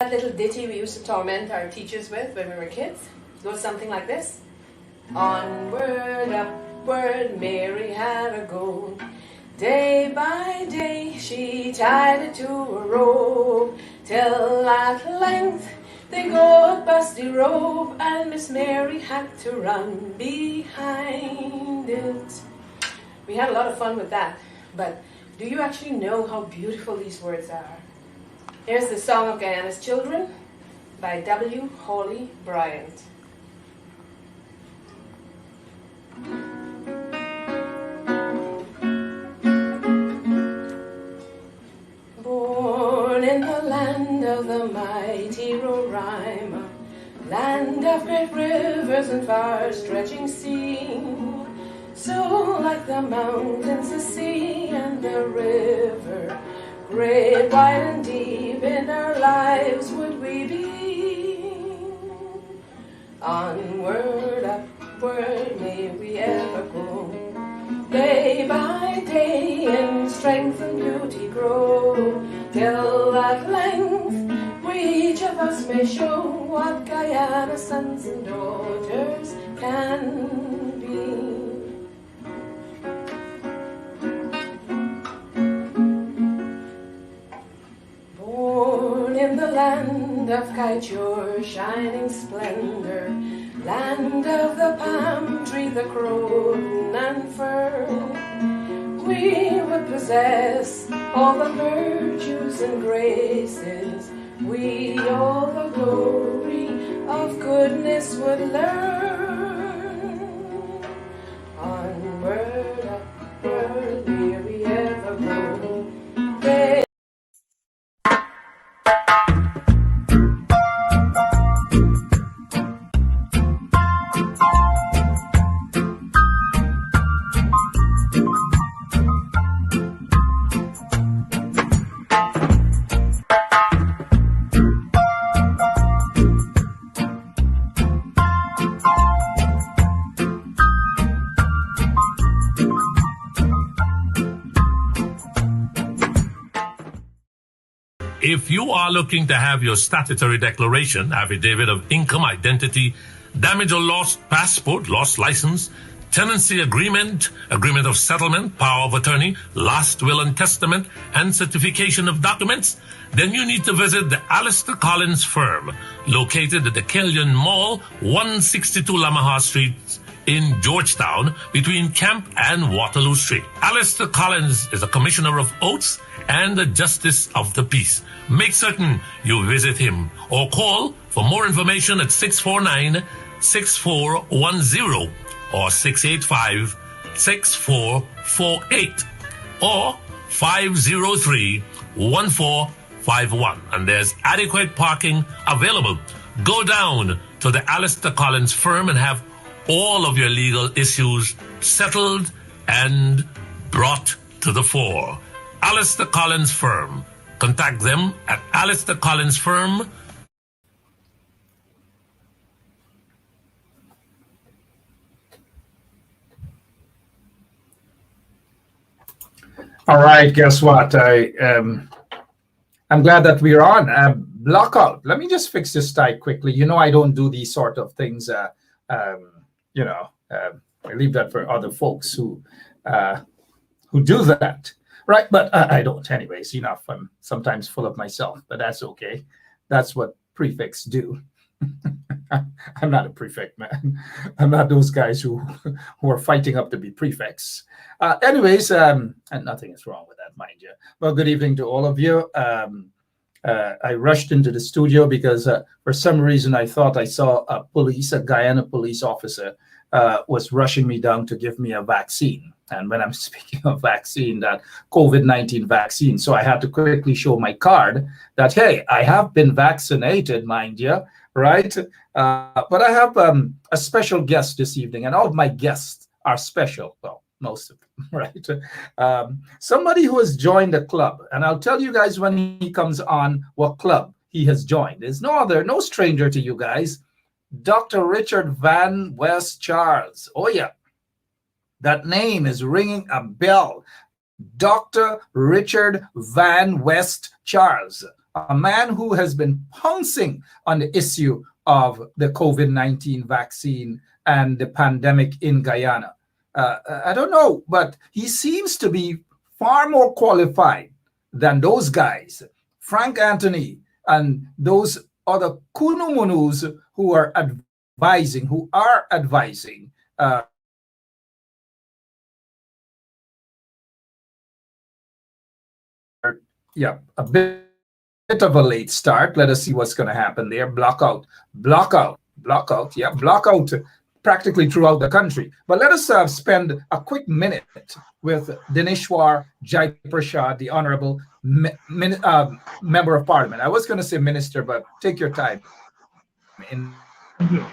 That little ditty we used to torment our teachers with when we were kids goes something like this. Onward, upward, Mary had a go. Day by day she tied it to a rope, till at length they got busty rope, and Miss Mary had to run behind it. We had a lot of fun with that, but do you actually know how beautiful these words are? Here's the Song of Guyana's Children by W. Hawley Bryant. Born in the land of the mighty Roraima, land of great rivers and far-stretching sea, so like the mountains, the sea, and the river, great, wide, and deep in our lives would we be. Onward, upward, may we ever go. Day by day in strength and beauty grow, till at length we each of us may show what Guyana's sons and daughters can be. In the land of Kaijur, shining splendor, land of the palm tree, the croton and fern, we would possess all the virtues and graces, we all the glory of goodness would learn. Onward, upward, may we ever go. If you are looking to have your statutory declaration, affidavit of income, identity, damage or lost passport, lost license, tenancy agreement, agreement of settlement, power of attorney, last will and testament, and certification of documents, then you need to visit the Aleister Collins firm, located at the Killian Mall, 162 Lamaha Street, in Georgetown, between Camp and Waterloo Street. Aleister Collins is a commissioner of oaths and a justice of the peace. Make certain you visit him or call for more information at 649-6410 or 685-6448 or 503-1451. And there's adequate parking available. Go down to the Aleister Collins firm and have all of your legal issues settled and brought to the fore. Aleister Collins Firm. Contact them at Aleister Collins Firm. All right, guess what? I'm glad that we're on. Blockout. Let me just fix this type quickly. You know, I don't do these sort of things. I leave that for other folks who do that, right? But I don't, anyways. Enough. I'm sometimes full of myself, but that's okay. That's what prefects do. I'm not a prefect, man. I'm not those guys who are fighting up to be prefects. Anyways, and nothing is wrong with that, mind you. Well, good evening to all of you. I rushed into the studio because for some reason I thought I saw a Guyana police officer was rushing me down to give me a vaccine. And when I'm speaking of vaccine, that COVID-19 vaccine, so I had to quickly show my card that, hey, I have been vaccinated, mind you, right? But I have a special guest this evening, and all of my guests are special. Well, most of them, right? Somebody who has joined a club, and I'll tell you guys when he comes on what club he has joined. There's no stranger to you guys. Dr. Richard Van West Charles. Oh, yeah. That name is ringing a bell. Dr. Richard Van West Charles. a man who has been pouncing on the issue of the COVID-19 vaccine and the pandemic in Guyana. I don't know, but he seems to be far more qualified than those guys, Frank Anthony, and those other kunumunus who are advising, yeah, a bit of a late start. Let us see what's going to happen there. Block out, yeah, block out practically throughout the country. But let us spend a quick minute with Dineshwar Jaiprashad, the Honorable Member of Parliament. I was going to say minister, but take your time. Thank you.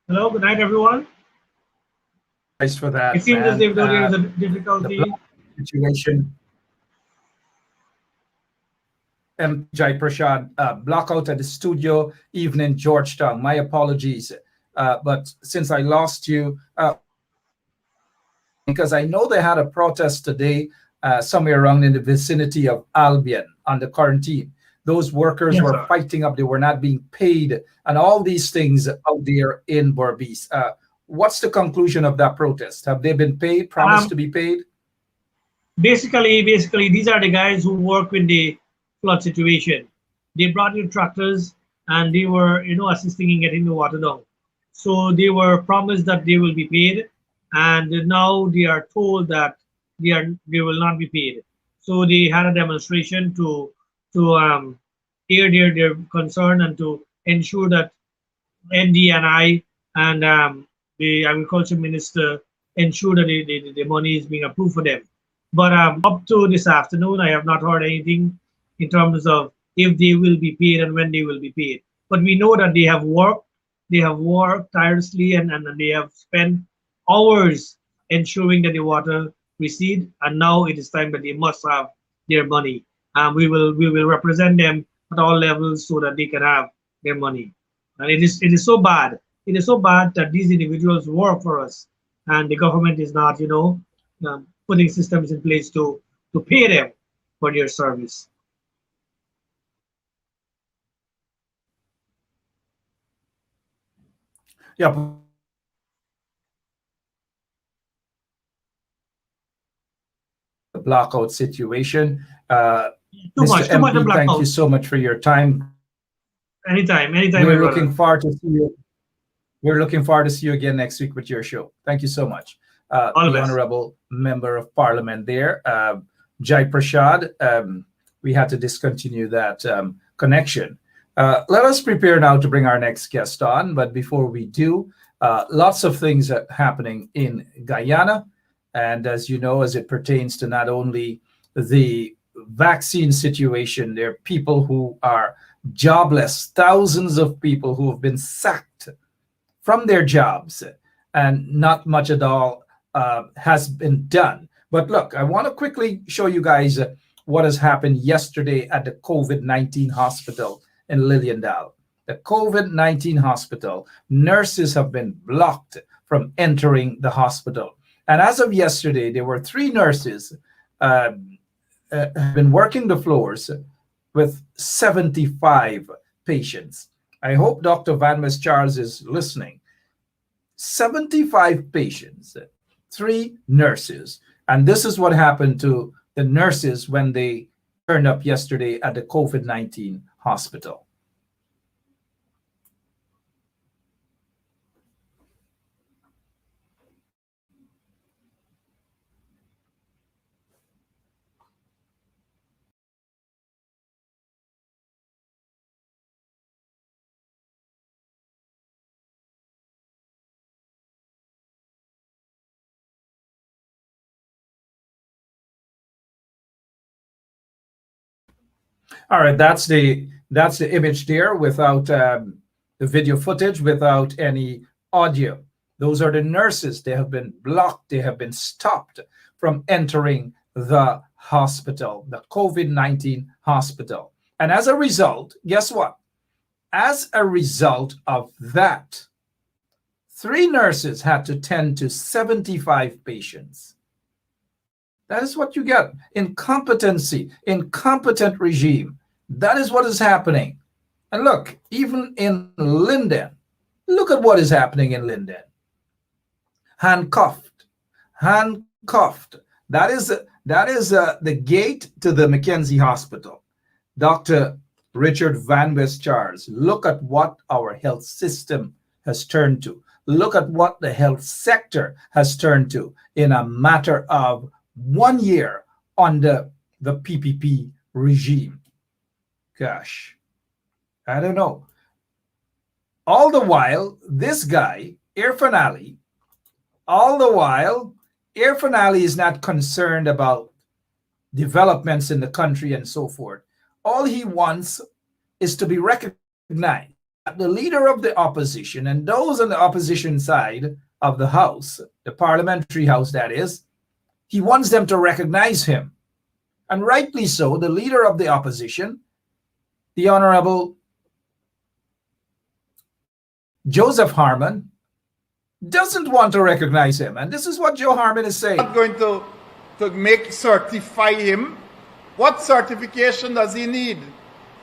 Hello, good night, everyone. Thanks for that. It seems man. as if there is a The difficulty. situation. M. Jai Prashad, block out at the studio, evening Georgetown. My apologies. But since I lost you, because I know they had a protest today somewhere around in the vicinity of Albion on the quarantine. Those workers Yes, were sir. fighting up, they were not being paid, and all these things out there in Berbice. What's the conclusion of that protest? Have they been paid, promised to be paid? Basically, these are the guys who work in the flood situation. They brought in tractors and they were, assisting in getting the water down. So they were promised that they will be paid, and now they are told that they will not be paid. So they had a demonstration to air their concern and to ensure that NDNI and the agriculture minister ensure that the money is being approved for them. But up to this afternoon, I have not heard anything in terms of if they will be paid and when they will be paid. But we know that they have worked tirelessly, and they have spent hours ensuring that the water recede, and now it is time that they must have their money. We will represent them at all levels so that they can have their money. And it is so bad. It is so bad that these individuals work for us, and the government is not, putting systems in place to pay them for their service. Yeah. The blackout situation. Too Mr. much of MP, thank you blackout. so much for your time. Anytime, We're my brother. looking forward to see you. We're looking forward to see you again next week with your show. Thank you so much. All The the best. Honorable Member of Parliament there, Jai Prashad. We had to discontinue that connection. Let us prepare now to bring our next guest on. But before we do, lots of things are happening in Guyana. And as you know, as it pertains to not only the vaccine situation, there are people who are jobless, thousands of people who have been sacked from their jobs, and not much at all has been done. But look, I want to quickly show you guys what has happened yesterday at the COVID-19 hospital in Liliendal, the COVID-19 hospital. Nurses have been blocked from entering the hospital. And as of yesterday, there were 3 nurses have been working the floors with 75 patients. I hope Dr. Van West Charles is listening. 75 patients, 3 nurses. And this is what happened to the nurses when they turned up yesterday at the COVID-19 hospital. All right, that's the image there without the video footage, without any audio. Those are the nurses. They have been blocked. They have been stopped from entering the hospital, the COVID-19 hospital. And as a result, guess what? As a result of that, 3 nurses had to tend to 75 patients. That is what you get. Incompetency, incompetent regime. That is what is happening. And look, even in Linden, look at what is happening in Linden. Handcuffed, handcuffed. That is the gate to the Mackenzie Hospital. Dr. Richard Van West Charles, look at what our health system has turned to. Look at what the health sector has turned to in a matter of 1 year under the PPP regime. Gosh, I don't know. All the while, this guy, Irfan Ali, Irfan Ali is not concerned about developments in the country and so forth. All he wants is to be recognized. The leader of the opposition and those on the opposition side of the House, the parliamentary House that is, he wants them to recognize him. And rightly so, the leader of the opposition, the Honorable Joseph Harman, doesn't want to recognize him. And this is what Joe Harman is saying. Not going to certify him. What certification does he need?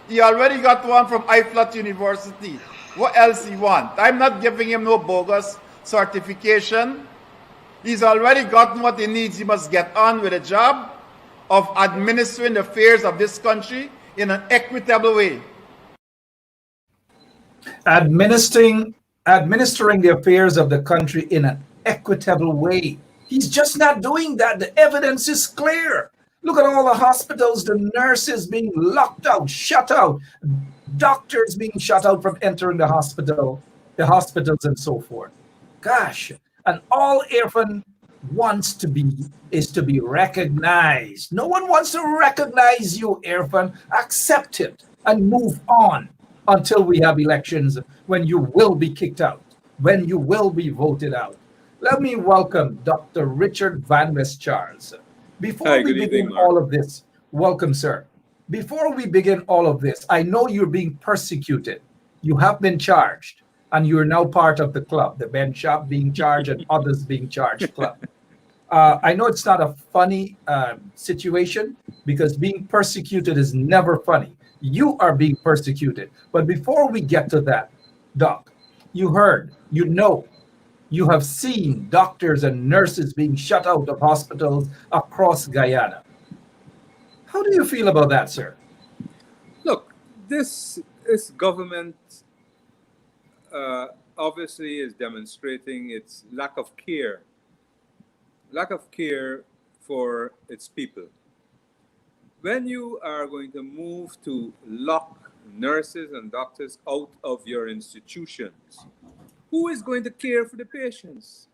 He already got one from IFLAT University. What else he want? I'm not giving him no bogus certification. He's already gotten what he needs. He must get on with the job of administering the affairs of this country in an equitable way. Administering the affairs of the country in an equitable way. He's just not doing that. The evidence is clear. Look at all the hospitals, the nurses being locked out, shut out, doctors being shut out from entering the hospitals and so forth. Gosh, and all Irfan wants to be is to be recognized. No one wants to recognize you, Irfan. Accept it and move on until we have elections when you will be kicked out, when you will be voted out. Let me welcome Dr. Richard Van West Charles. Before we begin all of this, welcome, sir. Before we begin all of this, I know you're being persecuted. You have been charged, and you're now part of the club, the Benschop being charged and others being charged club. I know it's not a funny situation because being persecuted is never funny. You are being persecuted. But before we get to that, Doc, you heard, you know, you have seen doctors and nurses being shut out of hospitals across Guyana. How do you feel about that, sir? Look, this government obviously is demonstrating its lack of care for its people. When you are going to move to lock nurses and doctors out of your institutions, who is going to care for the patients?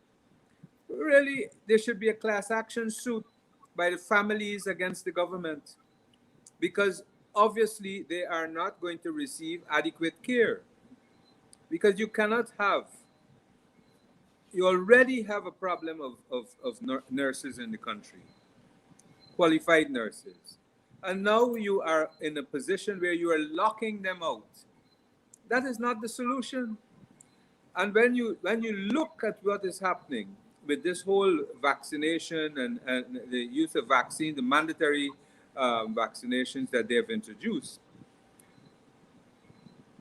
Really, there should be a class action suit by the families against the government because obviously they are not going to receive adequate care. Because you already have a problem of nurses in the country, qualified nurses. And now you are in a position where you are locking them out. That is not the solution. And when you look at what is happening with this whole vaccination and the use of vaccine, the mandatory vaccinations that they have introduced,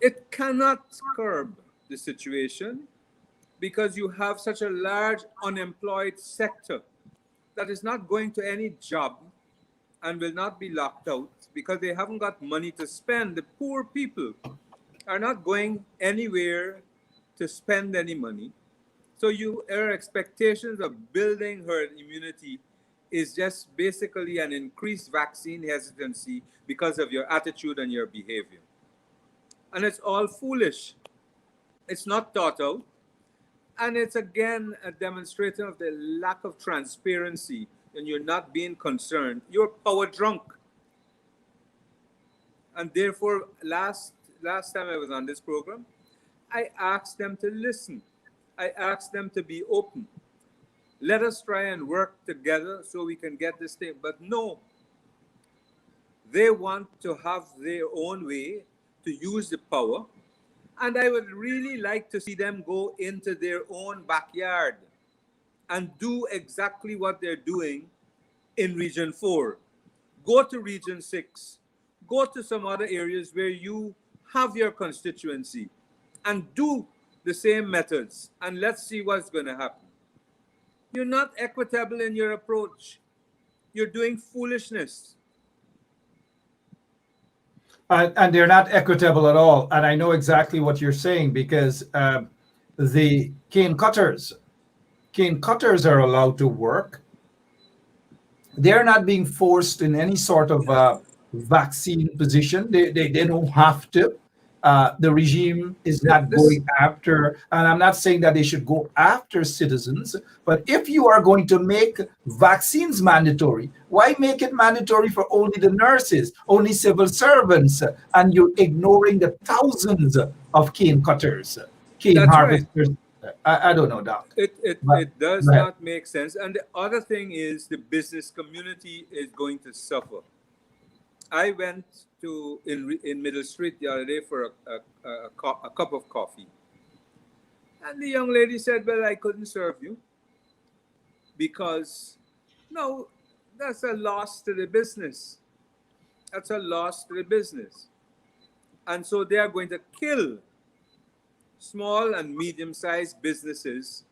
it cannot curb the situation because you have such a large unemployed sector that is not going to any job and will not be locked out because they haven't got money to spend. The poor people are not going anywhere to spend any money. So your expectations of building herd immunity is just basically an increased vaccine hesitancy because of your attitude and your behavior. And it's all foolish. It's not thought out. And it's again a demonstration of the lack of transparency and you're not being concerned. You're power drunk. And therefore, last time I was on this program, I asked them to listen. I asked them to be open. Let us try and work together so we can get this thing. But no, they want to have their own way to use the power. And I would really like to see them go into their own backyard and do exactly what they're doing in Region 4. Go to Region 6. Go to some other areas where you have your constituency and do the same methods. And let's see what's going to happen. You're not equitable in your approach. You're doing foolishness. And they're not equitable at all. And I know exactly what you're saying because the cane cutters are allowed to work. They're not being forced in any sort of vaccine position. They don't have to. The regime is not going after, and I'm not saying that they should go after citizens, but if you are going to make vaccines mandatory, why make it mandatory for only the nurses, only civil servants, and you're ignoring the thousands of cane cutters, cane That's harvesters? Right. I don't know, Doc. It does not make sense. And the other thing is the business community is going to suffer. I went to in Middle Street the other day for a cup of coffee. And the young lady said, well, I couldn't serve you because, no, that's a loss to the business. That's a loss to the business. And so they are going to kill small and medium-sized businesses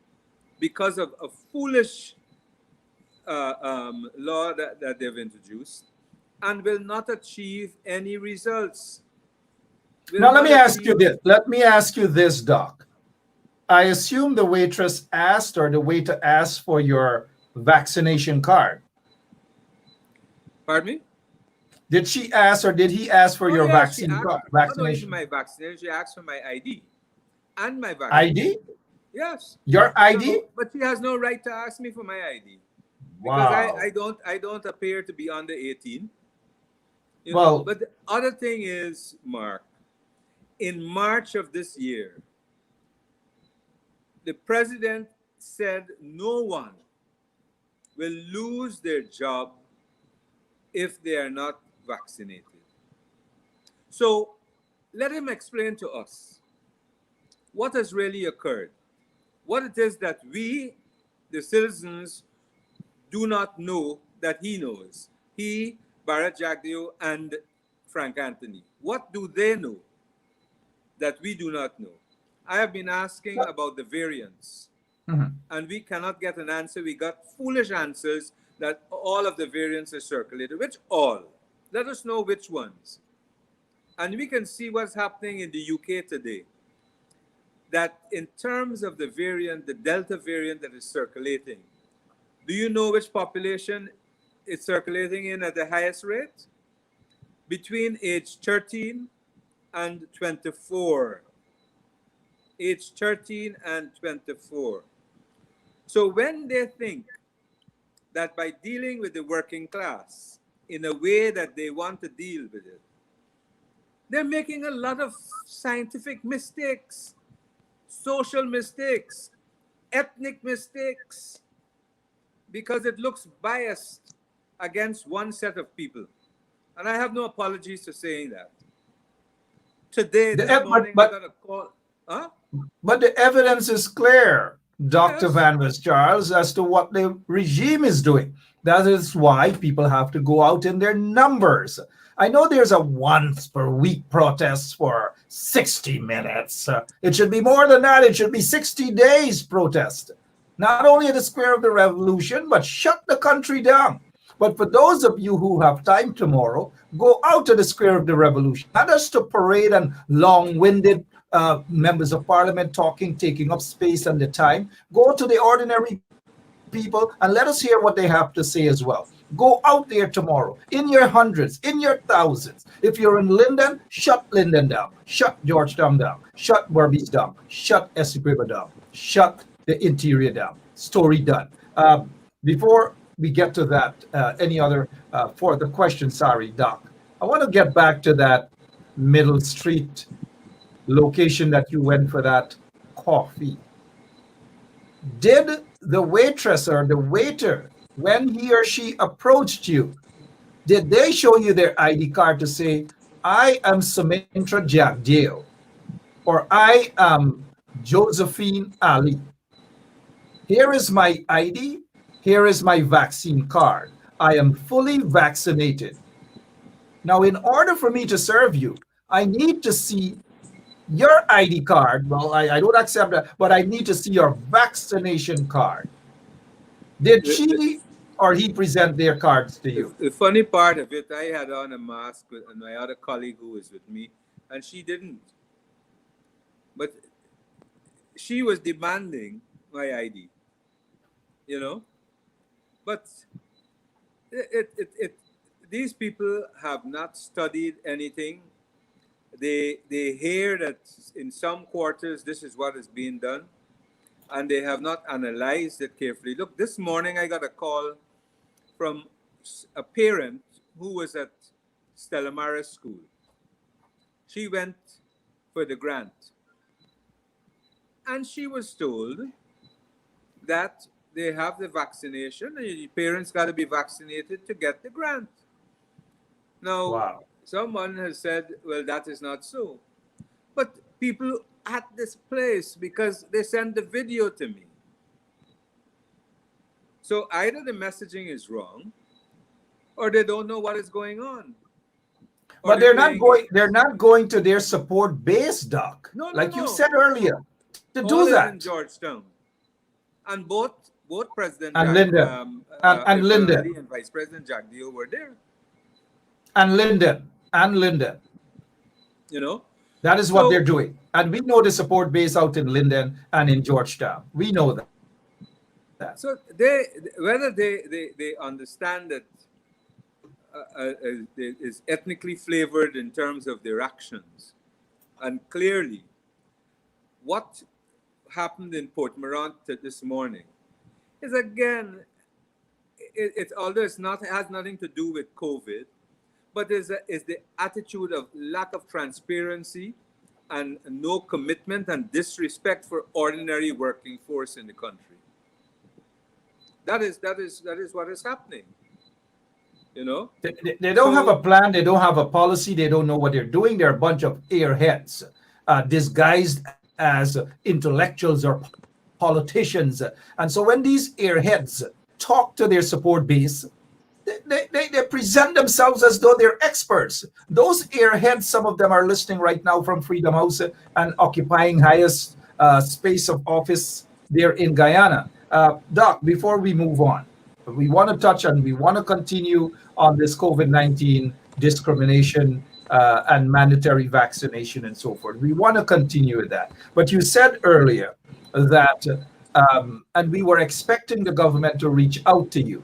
because of a foolish law that they've introduced and will not achieve any results. Now, let me ask you this, Doc. I assume the waitress asked or the waiter asked for your vaccination card. Pardon me? Did she ask or did he ask for your vaccine card? Vaccination. Not only my vaccination, she asked for my ID and my vaccine. ID? Yes. Your ID? So, but she has no right to ask me for my ID. Wow. Because I don't appear to be under 18. Well, but the other thing is, Mark, in March of this year, the president said no one will lose their job if they are not vaccinated. So let him explain to us what has really occurred, what it is that we, the citizens, do not know that he knows. He, Bharat Jagdeo, and Frank Anthony. What do they know that we do not know? I have been asking about the variants, and we cannot get an answer. We got foolish answers that all of the variants are circulated. Which all? Let us know which ones. And we can see what's happening in the UK today. That in terms of the variant, the Delta variant that is circulating, do you know which population it's circulating in at the highest rate? Between age 13 and 24. Age 13 and 24. So when they think that by dealing with the working class in a way that they want to deal with it, they're making a lot of scientific mistakes, social mistakes, ethnic mistakes, because it looks biased against one set of people. And I have no apologies for saying that. Today, this But, morning, I but, got a call. Huh? but the evidence is clear, Dr. Yes. Van West Charles, as to what the regime is doing. That is why people have to go out in their numbers. I know there's a once per week protest for 60 minutes. It should be more than that. It should be 60 days protest. Not only at the Square of the Revolution, but shut the country down. But for those of you who have time tomorrow, go out to the Square of the Revolution. Not just to parade and long-winded members of parliament talking, taking up space and the time. Go to the ordinary people and let us hear what they have to say as well. Go out there tomorrow in your hundreds, in your thousands. If you're in Linden, shut Linden down, shut Georgetown down, shut Berbice down, shut Essequibo down, shut the interior down. Story done. Before we get to that, any other for the question, sorry, Doc, I want to get back to that Middle Street location that you went for that coffee. Did the waitress or the waiter, when he or she approached you, did they show you their ID card to say, I am Sumintra Jagdeo, or I am Josephine Ali? Here is my ID. Here is my vaccine card. I am fully vaccinated. Now, in order for me to serve you, I need to see your ID card. Well, I don't accept that, but I need to see your vaccination card. Did she or he present their cards to you? The funny part of it, I had on a mask with my other colleague who was with me, and she didn't. But she was demanding my ID, you know. But these people have not studied anything. They hear that in some quarters this is what is being done, and they have not analyzed it carefully. Look, this morning I got a call from a parent who was at Stella Maris School. She went for the grant, and she was told that they have the vaccination and the parents got to be vaccinated to get the grant. Now, wow. Someone has said, well, that is not so. But people at this place, because they send the video to me. So either the messaging is wrong, or they don't know what is going on. But they're not going to their support base, Doc. No, like you said earlier, to all do that. in Georgetown. And both President and Linden and Linden and Vice President Jagdeo were there. And Linden. You know? That is what they're doing. And we know the support base out in Linden and in Georgetown. We know that. So whether they understand that it is ethnically flavored in terms of their actions. And clearly, what happened in Port Morant this morning is, again, although it has nothing to do with COVID, but is the attitude of lack of transparency and no commitment and disrespect for ordinary working force in the country. That is what is happening. You know, they don't have a plan. They don't have a policy. They don't know what they're doing. They're a bunch of airheads disguised as intellectuals or politicians. And so when these airheads talk to their support base, they present themselves as though they're experts. Those airheads, some of them are listening right now from Freedom House and occupying highest space of office there in Guyana. Doc, before we move on, we want to touch on, we want to continue on this COVID-19 discrimination and mandatory vaccination and so forth. We want to continue with that. But you said earlier that, and we were expecting the government to reach out to you.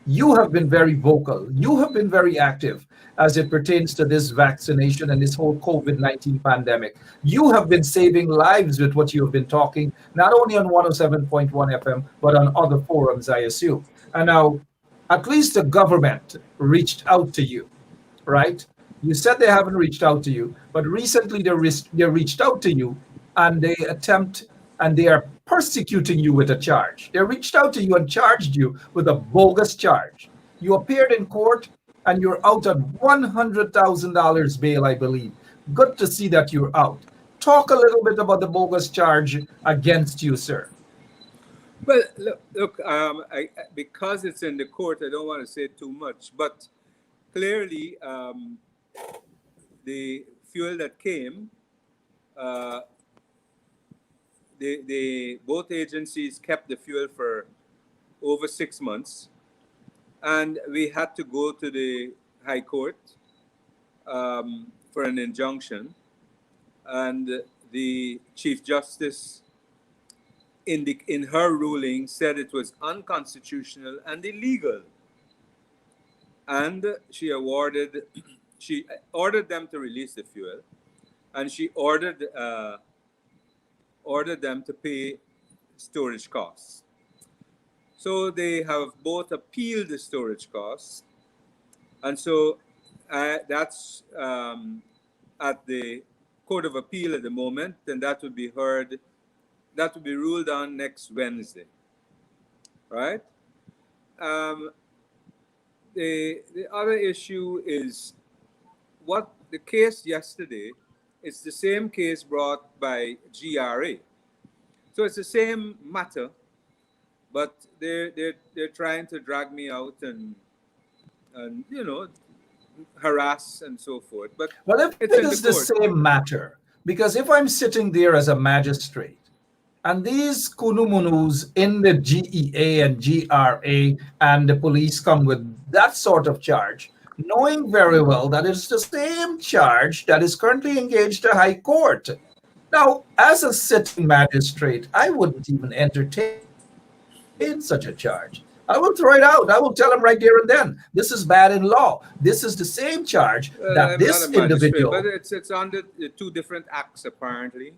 You have been very vocal. You have been very active as it pertains to this vaccination and this whole COVID-19 pandemic. You have been saving lives with what you have been talking, not only on 107.1 FM, but on other forums, I assume. And now, at least the government reached out to you, right? You said they haven't reached out to you, but recently they reached out to you and they are persecuting you with a charge. They reached out to you and charged you with a bogus charge. You appeared in court and you're out on $100,000 bail, I believe. Good to see that you're out. Talk a little bit about the bogus charge against you, sir. Well, look, because it's in the court, I don't want to say too much, but clearly, the fuel that came, uh, both agencies kept the fuel for over 6 months, and we had to go to the High Court for an injunction, and the Chief Justice, in her ruling, said it was unconstitutional and illegal, and she ordered them to release the fuel, and she ordered them to pay storage costs. So they have both appealed the storage costs, and so that's at the Court of Appeal at the moment, and that would be ruled on next Wednesday, right? The other issue is what the case yesterday. It's the same case brought by GRA, so it's the same matter, but they're trying to drag me out and harass and so forth. But well, if it is the same matter, because if I'm sitting there as a magistrate, and these kunumunus in the GEA and GRA and the police come with that sort of charge, knowing very well that it's the same charge that is currently engaged the High Court. Now, as a sitting magistrate, I wouldn't even entertain such a charge. I will throw it out. I will tell them right there and then, this is bad in law. This is the same charge that I'm this not a individual. But it's under the two different acts, apparently.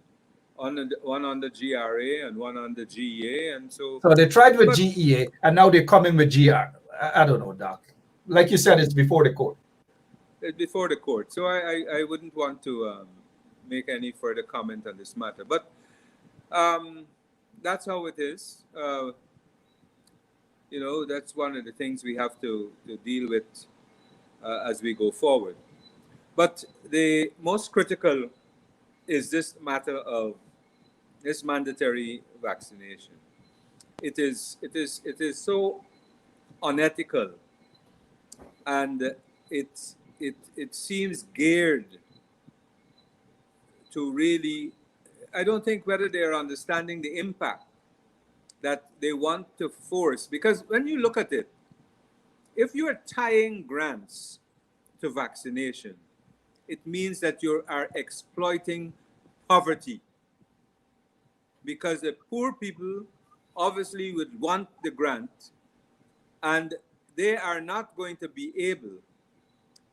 One on the GRA and one on the GEA, and so they tried with GEA, and now they're coming with GR. I don't know, Doc. Like you said, it's before the court. It's before the court, so I wouldn't want to make any further comment on this matter. But that's how it is. That's one of the things we have to deal with as we go forward. But the most critical is this matter of this mandatory vaccination. It is so unethical, and it seems geared to really. I don't think whether they are understanding the impact that they want to force, because when you look at it, if you are tying grants to vaccination, it means that you are exploiting poverty, because the poor people obviously would want the grant, and they are not going to be able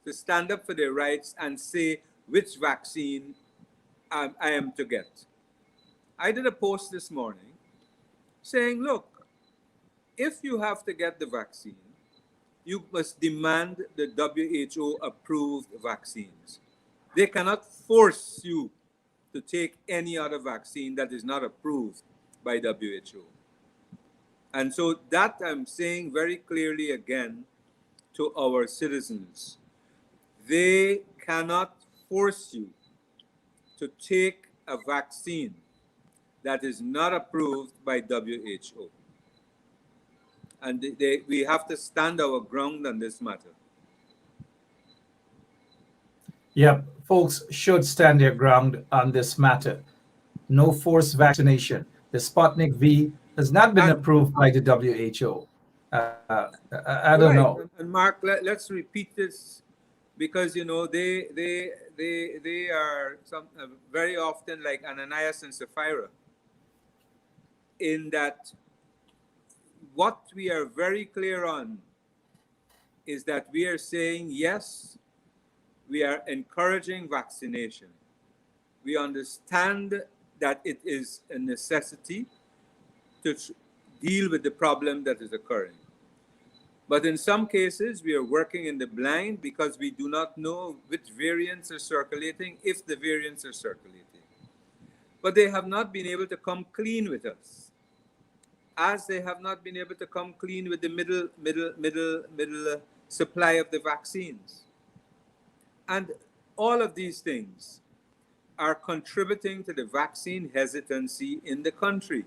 to stand up for their rights and say which vaccine I am to get. I did a post this morning saying, look, if you have to get the vaccine, you must demand the WHO approved vaccines. They cannot force you to take any other vaccine that is not approved by WHO. And so that I'm saying very clearly again to our citizens. They cannot force you to take a vaccine that is not approved by WHO. And we have to stand our ground on this matter. Yep, folks should stand their ground on this matter. No forced vaccination. The Sputnik V has not been approved by the WHO. I don't know. And Mark, let's repeat this, because they are very often like Ananias and Sapphira, in that what we are very clear on is that we are saying, yes, we are encouraging vaccination. We understand that it is a necessity to deal with the problem that is occurring. But in some cases, we are working in the blind because we do not know which variants are circulating, if the variants are circulating. But they have not been able to come clean with us, as they have not been able to come clean with the middle supply of the vaccines. And all of these things are contributing to the vaccine hesitancy in the country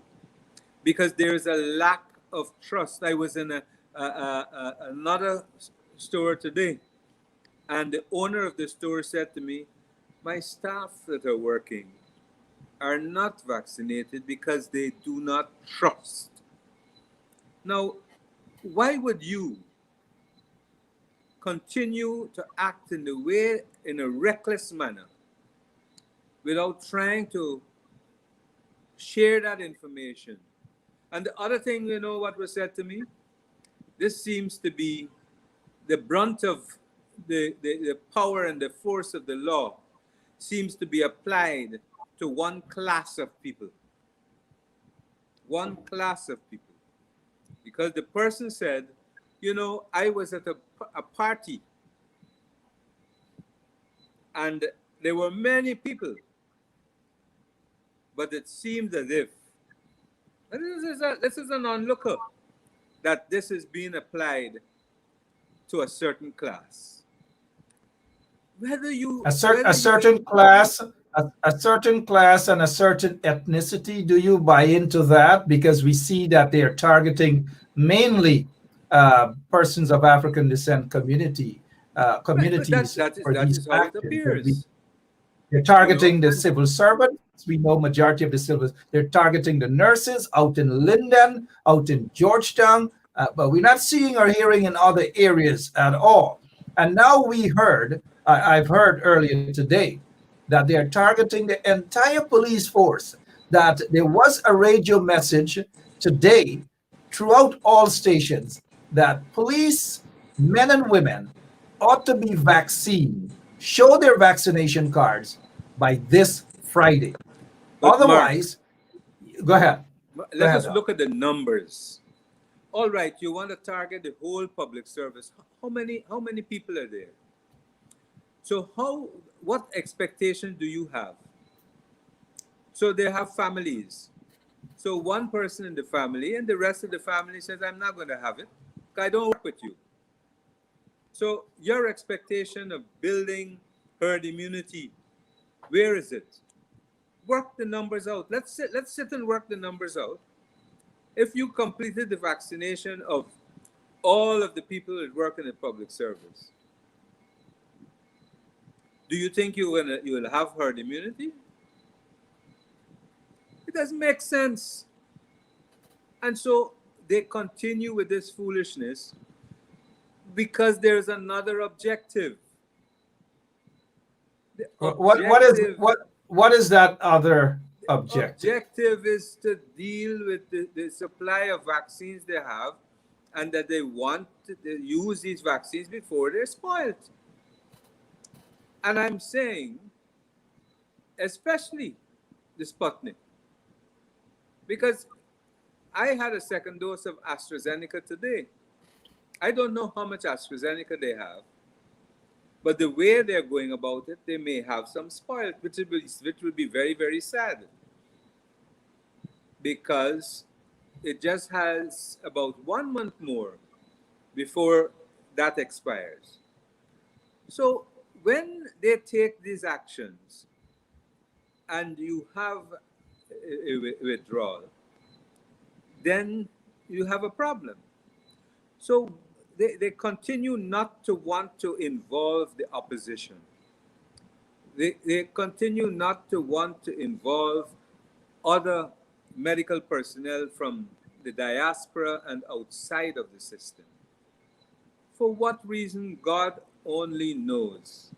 because there's a lack of trust. I was in another store today, and the owner of the store said to me, my staff that are working are not vaccinated because they do not trust. Now, why would you continue to act in a reckless manner without trying to share that information? And the other thing, you know what was said to me? This seems to be the brunt of the power and the force of the law seems to be applied to one class of people. One class of people. Because the person said, you know, I was at a party and there were many people, but it seemed as if, and this is an onlooker, that this is being applied to a certain class. Whether you a certain class, a certain class and a certain ethnicity, do you buy into that? Because we see that they are targeting mainly persons of African descent communities for that these is how it actions. appears. They're targeting the civil servants. We know majority of the civil. They're targeting the nurses out in Linden, out in Georgetown, but we're not seeing or hearing in other areas at all. And now I've heard earlier today that they are targeting the entire police force. That there was a radio message today throughout all stations that police, men and women, ought to be vaccinated, show their vaccination cards by this Friday. But Otherwise, Mark, go ahead. Let us look at the numbers. All right, you want to target the whole public service. How many people are there? So what expectation do you have? So they have families. So one person in the family and the rest of the family says, I'm not going to have it. I don't work with you. So your expectation of building herd immunity, where is it? Work the numbers out. Let's sit and work the numbers out. If you completed the vaccination of all of the people that work in the public service, do you think you will have herd immunity? It doesn't make sense. And so they continue with this foolishness because there's another objective. What is that other objective? The objective is to deal with the supply of vaccines they have, and that they want to use these vaccines before they're spoiled. And I'm saying, especially the Sputnik, because I had a second dose of AstraZeneca today. I don't know how much AstraZeneca they have, but the way they're going about it, they may have some spoiled, which will be very, very sad. Because it just has about 1 month more before that expires. So when they take these actions and you have a withdrawal, then you have a problem. So they continue not to want to involve the opposition. They continue not to want to involve other medical personnel from the diaspora and outside of the system. For what reason, God only knows.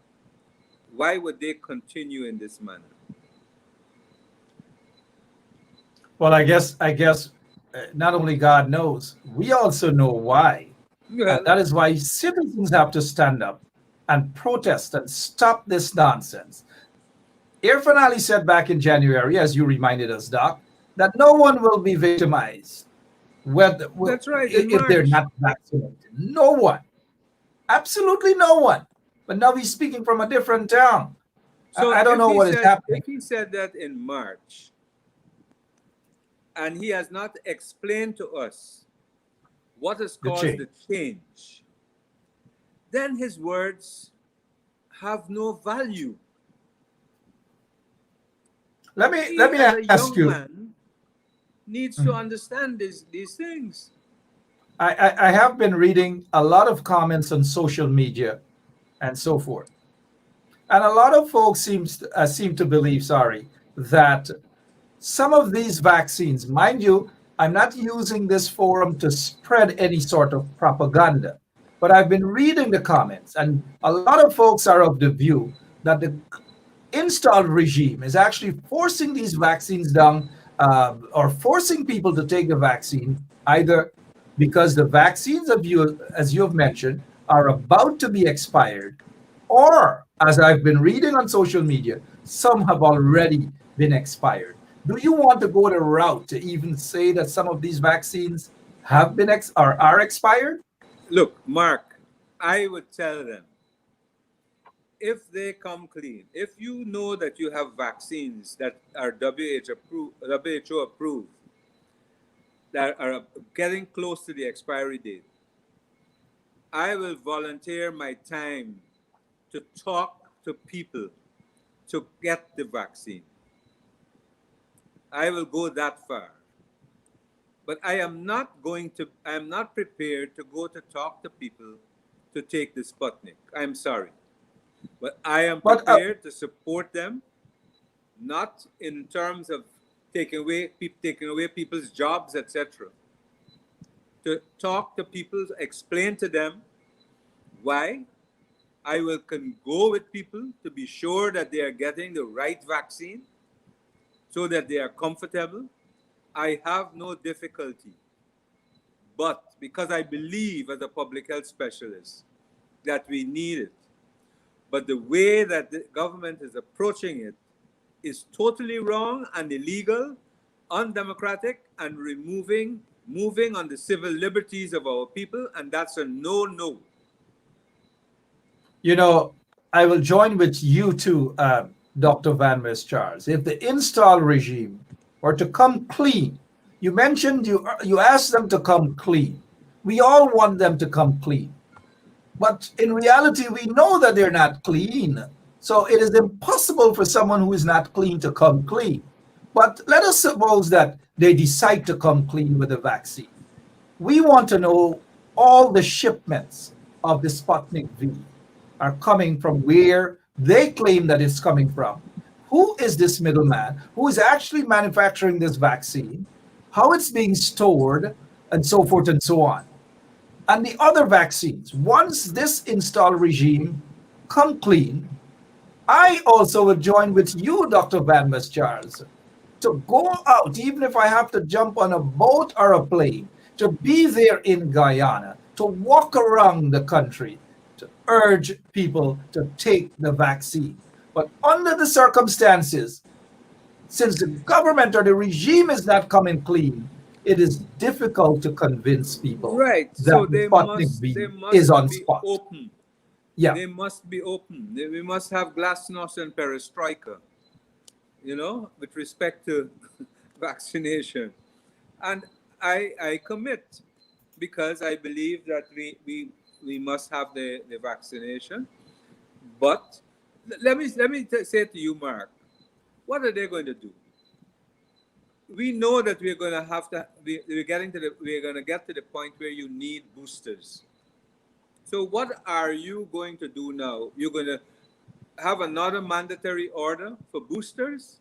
Why would they continue in this manner? Well, I guess not only God knows, we also know why. Well, And that is why citizens have to stand up and protest and stop this nonsense. Irfan Ali said back in January, as you reminded us, Doc, that no one will be victimized that's right, if they're not vaccinated. No one. Absolutely no one. But now he's speaking from a different town. So I don't know what is happening. If he said that in March, and he has not explained to us what has caused the change, then his words have no value. Let me He, let me as a ask young you. man, needs to understand these things. I have been reading a lot of comments on social media and so forth, and a lot of folks seem to believe, sorry, that some of these vaccines, mind you, I'm not using this forum to spread any sort of propaganda, but I've been reading the comments, and a lot of folks are of the view that the installed regime is actually forcing these vaccines down, or forcing people to take the vaccine, either because the vaccines, as you have mentioned, are about to be expired, or, as I've been reading on social media, some have already been expired. Do you want to go the route to even say that some of these vaccines have been or are expired? Look, Mark, I would tell them, if they come clean, if you know that you have vaccines that are WHO approved, that are getting close to the expiry date, I will volunteer my time to talk to people to get the vaccine. I will go that far. But I am not prepared to go to talk to people to take the Sputnik. I'm sorry. But I am But prepared to support them, not in terms of taking away people's jobs, etc. To talk to people, to explain to them why. Can go with people to be sure that they are getting the right vaccine so that they are comfortable. I have no difficulty. But because I believe as a public health specialist that we need it, but the way that the government is approaching it is totally wrong and illegal, undemocratic, and moving on the civil liberties of our people, and that's a no-no. you know, I will join with you too, Dr. Van Mis Charles. If the install regime were to come clean, you mentioned you asked them to come clean. We all want them to come clean. But in reality, we know that they're not clean. So it is impossible for someone who is not clean to come clean. But let us suppose that they decide to come clean with the vaccine. We want to know all the shipments of the Sputnik V are coming from where they claim that it's coming from. Who is this middleman? Who is actually manufacturing this vaccine? How it's being stored, and so forth and so on. And the other vaccines, once this install regime come clean, I also will join with you, Dr. Van Mis Charles, to go out, even if I have to jump on a boat or a plane, to be there in Guyana, to walk around the country, to urge people to take the vaccine. But under the circumstances, since the government or the regime is not coming clean, it is difficult to convince people Right. that So the they Sputnik must V they is must on be spot. open. Yeah. They must be open. We must have glasnost and perestroika, with respect to vaccination. And I commit because I believe that we must have the vaccination. But let me say to you, Mark, what are they going to do? We know that we're going to have to. We're going to get to the point where you need boosters. So what are you going to do now? You're going to have another mandatory order for boosters?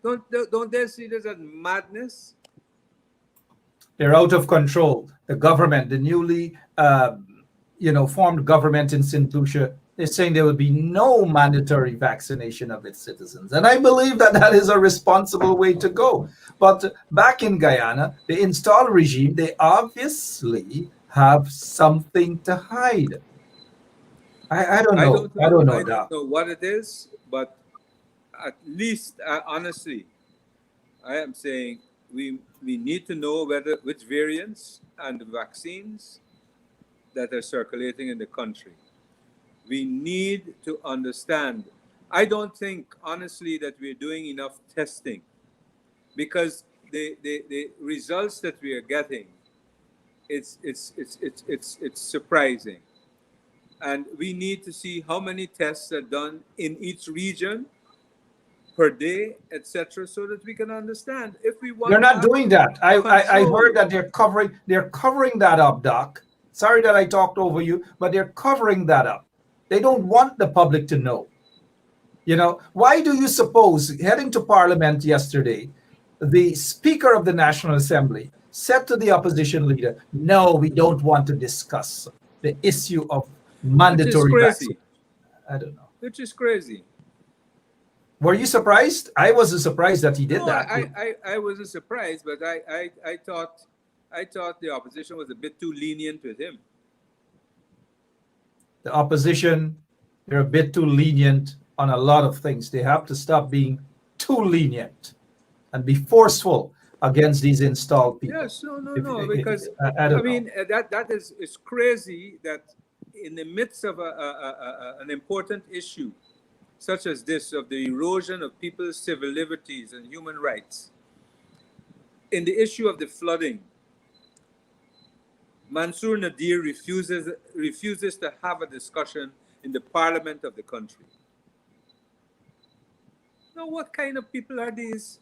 Don't they see this as madness? They're out of control. The government, the newly formed government in St. Lucia, they're saying there will be no mandatory vaccination of its citizens. And I believe that that is a responsible way to go. But back in Guyana, the install regime, they obviously have something to hide. I don't I know. don't I know. don't know I don't that. know what it is, but at least, honestly, I am saying we need to know which variants and the vaccines that are circulating in the country. We need to understand. I don't think, honestly, that we're doing enough testing because the results that we are getting it's surprising. And we need to see how many tests are done in each region per day, etc., so that we can understand if we They're want to not have doing that. I control. heard that they're covering that up, Doc. Sorry that I talked over you, but they're covering that up. They don't want the public to know. You know, why do you suppose, heading to Parliament yesterday, the Speaker of the National Assembly said to the opposition leader, no, we don't want to discuss the issue of Which is mandatory vaccine. crazy. I don't know. Which is crazy. Were you surprised? I wasn't surprised that he did No, that. I wasn't surprised, but I thought the opposition was a bit too lenient with him. The opposition, they're a bit too lenient on a lot of things. They have to stop being too lenient and be forceful against these installed people. Yes, no, because I don't mean know. that is crazy that in the midst of an important issue such as this, of the erosion of people's civil liberties and human rights, in the issue of the flooding, Mansour Nadir refuses to have a discussion in the parliament of the country. Now, what kind of people are these?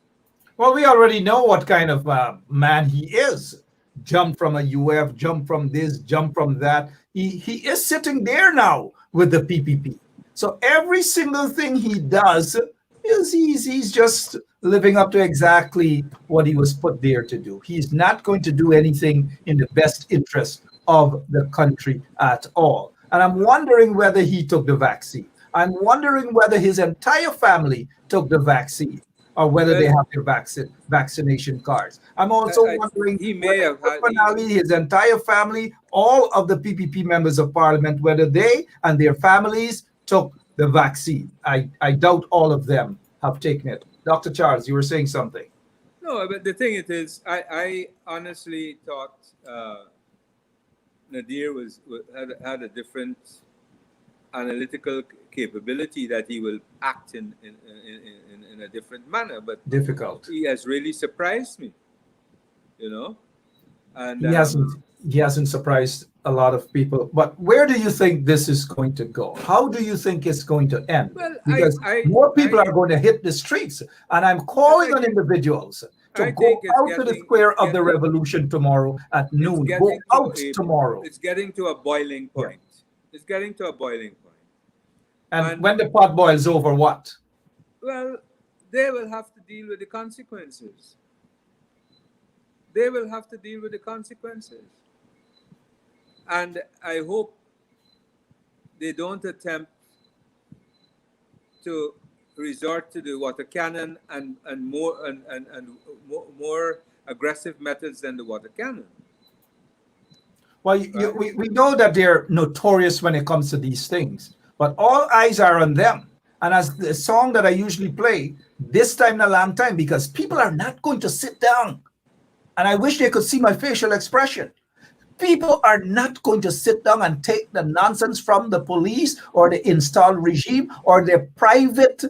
Well, we already know what kind of man he is. Jump from a UF, jump from this, jump from that. He is sitting there now with the PPP. So every single thing he does is he's just living up to exactly what he was put there to do. He's not going to do anything in the best interest of the country at all. And I'm wondering whether he took the vaccine. I'm wondering whether his entire family took the vaccine or whether they have their vaccination cards. I'm also wondering he may have had finally his entire family, all of the PPP members of parliament, whether they and their families took the vaccine. I doubt all of them have taken it. Dr. Charles, you were saying something. No, but the thing it is, I honestly thought Nadir had a different analytical capability, that he will act in a different manner. But difficult. He has really surprised me, you know. And he hasn't surprised a lot of people. But where do you think this is going to go? How do you think it's going to end? Well, because more people are going to hit the streets, and I'm calling on individuals to go out to the square of the revolution tomorrow at noon. Go out tomorrow. It's getting to a boiling point. Yeah. It's getting to a boiling point. And when the pot boils over, what? Well, they will have to deal with the consequences. They will have to deal with the consequences. And I hope they don't attempt to resort to the water cannon and more aggressive methods than the water cannon. Well, we know that they're notorious when it comes to these things, but all eyes are on them. And as the song that I usually play, this time in a long time, because people are not going to sit down. And I wish they could see my facial expression. People are not going to sit down and take the nonsense from the police or the installed regime or their private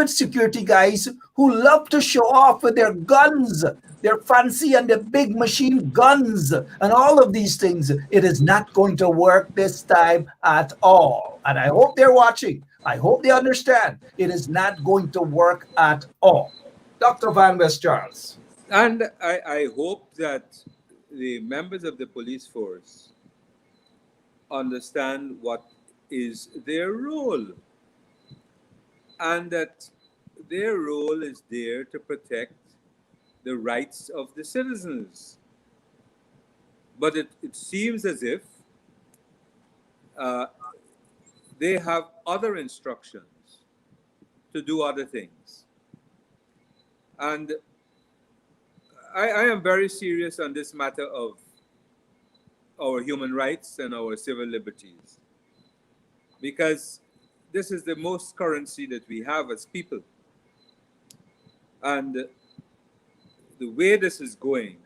security guys who love to show off with their guns, their fancy and their big machine guns and all of these things. It is not going to work this time at all. And I hope they're watching. I hope they understand. It is not going to work at all. Dr. Van West Charles. And I hope that the members of the police force understand what is their role, and that their role is there to protect the rights of the citizens. But it seems as if they have other instructions to do other things. And I am very serious on this matter of our human rights and our civil liberties, because this is the most currency that we have as people. And the way this is going,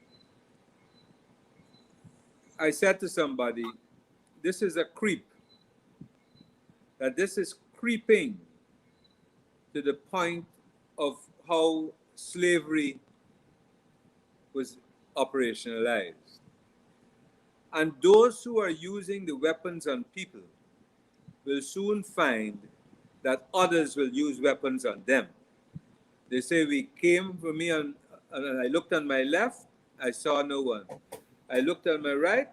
I said to somebody, this is a creep, that this is creeping to the point of how slavery was operationalized. And those who are using the weapons on people will soon find that others will use weapons on them. They say, we came for me, and I looked on my left, I saw no one. I looked on my right,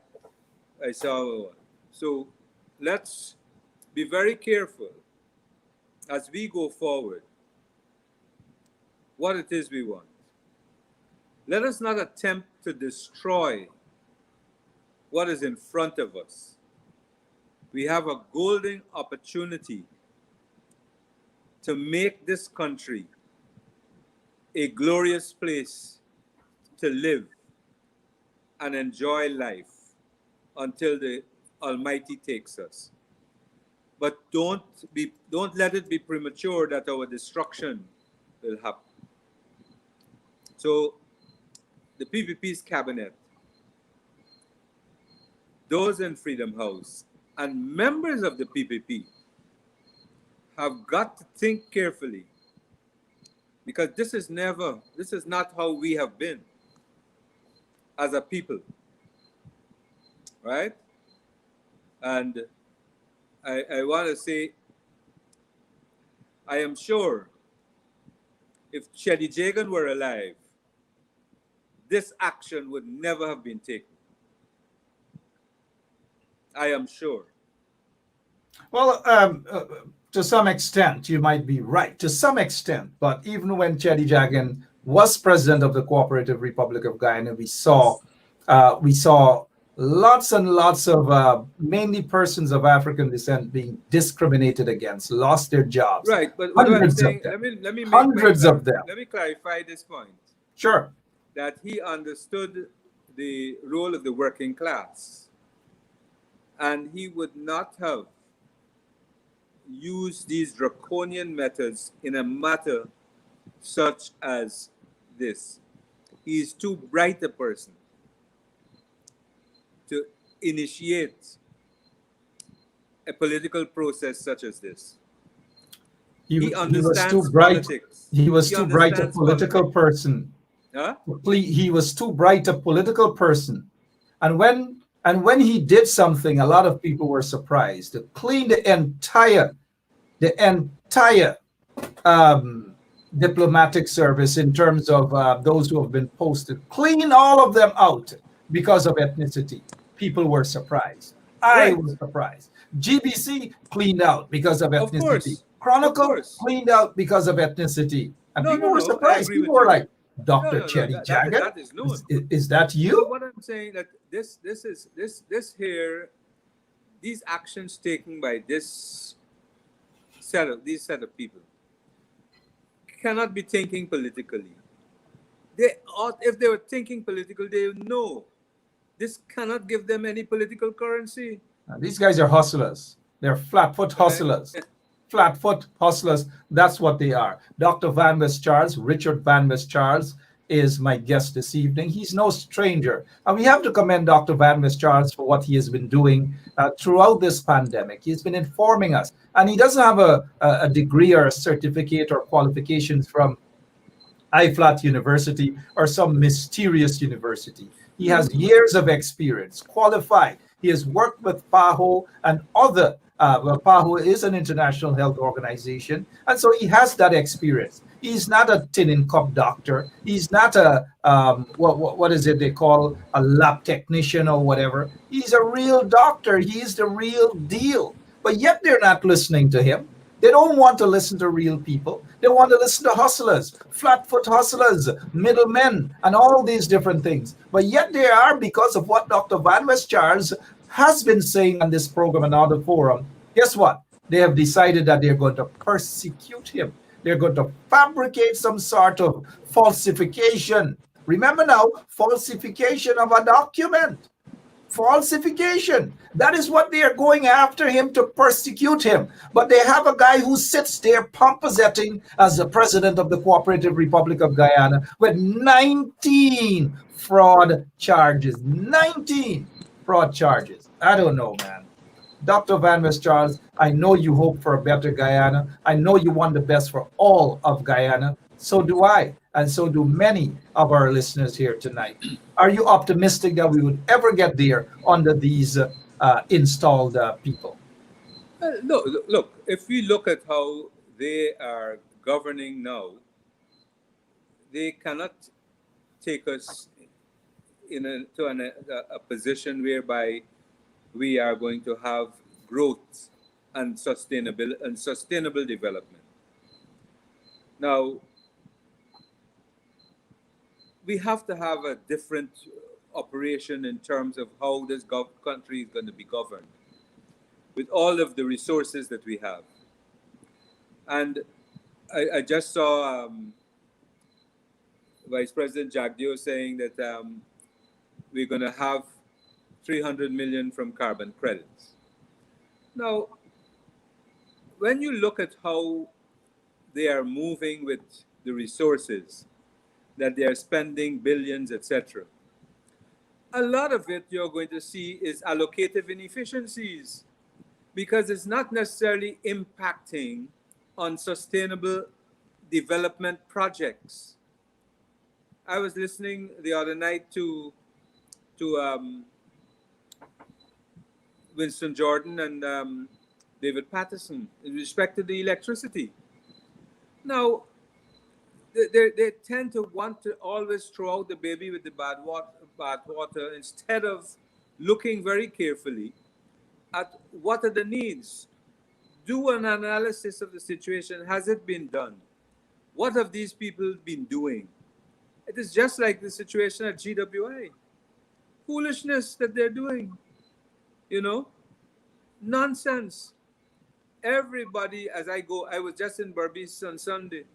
I saw no one. So let's be very careful as we go forward what it is we want. Let us not attempt to destroy what is in front of us. We have a golden opportunity to make this country a glorious place to live and enjoy life until the Almighty takes us. But don't let it be premature that our destruction will happen. So the PPP's cabinet, those in Freedom House, and members of the PPP have got to think carefully, because this is not how we have been as a people, right? And I want to say, I am sure if Chedi Jagan were alive, this action would never have been taken. I am sure. Well, to some extent, you might be right, to some extent. But even when Chedi Jagan was president of the Cooperative Republic of Guyana, we saw lots and lots of mainly persons of African descent being discriminated against, lost their jobs. Right, but what I'm saying, let me clarify this point. Sure. That he understood the role of the working class, and he would not have used these draconian methods in a matter such as this. He is too bright a person to initiate a political process such as this. He understands politics. He was too bright a political person. Huh? He was too bright a political person. And when he did something, a lot of people were surprised. To clean the entire diplomatic service in terms of those who have been posted, clean all of them out because of ethnicity. People were surprised. I was surprised. GBC cleaned out because of ethnicity. Chronicle cleaned out because of ethnicity. And people were surprised. People were like, Dr. Chedi Jagan, is that you? So what I'm saying, that this here, these actions taken by this set of people cannot be thinking politically. If they were thinking politically, they would know this cannot give them any political currency. These guys are hustlers. They're flat-foot hustlers. Flat-foot hustlers. That's what they are. Dr. Van West Charles, Richard Van West Charles, is my guest this evening. He's no stranger. And we have to commend Dr. Van West Charles for what he has been doing throughout this pandemic. He's been informing us. And he doesn't have a degree or a certificate or qualifications from IFLAT University or some mysterious university. He has years of experience, qualified. He has worked with PAHO and other PAHO is an international health organization, and so he has that experience. He's not a tin and cup doctor. He's not a what is it they call a lab technician or whatever. He's a real doctor. He's the real deal. But yet they're not listening to him. They don't want to listen to real people. They want to listen to hustlers, flat-foot hustlers, middlemen, and all these different things. But yet they are, because of what Dr. Van West Charles has been saying on this program and other forum, guess what? They have decided that they're going to persecute him. They're going to fabricate some sort of falsification. Remember now, falsification of a document. Falsification. That is what they are going after him, to persecute him. But they have a guy who sits there pomposetting as the president of the Cooperative Republic of Guyana with 19 fraud charges. 19 fraud charges. I don't know, man. Dr. Van West Charles, I know you hope for a better Guyana. I know you want the best for all of Guyana. So do I, and so do many of our listeners here tonight. Are you optimistic that we would ever get there under these installed people? Look, if we look at how they are governing now, they cannot take us to a position whereby we are going to have growth and sustainable development. Now, we have to have a different operation in terms of how this country is going to be governed with all of the resources that we have. And I just saw Vice President Jagdeo saying that we're going to have 300 million from carbon credits. Now, when you look at how they are moving with the resources, that they are spending billions, etc., a lot of it you're going to see is allocative inefficiencies, because it's not necessarily impacting on sustainable development projects. I was listening the other night to Winston Jordan and David Patterson in respect to the electricity. Now, they tend to want to always throw out the baby with the bad water instead of looking very carefully at what are the needs. Do an analysis of the situation. Has it been done? What have these people been doing? It is just like the situation at GWA. Foolishness that they're doing. Nonsense. Everybody, as I was just in Berbice on Sunday.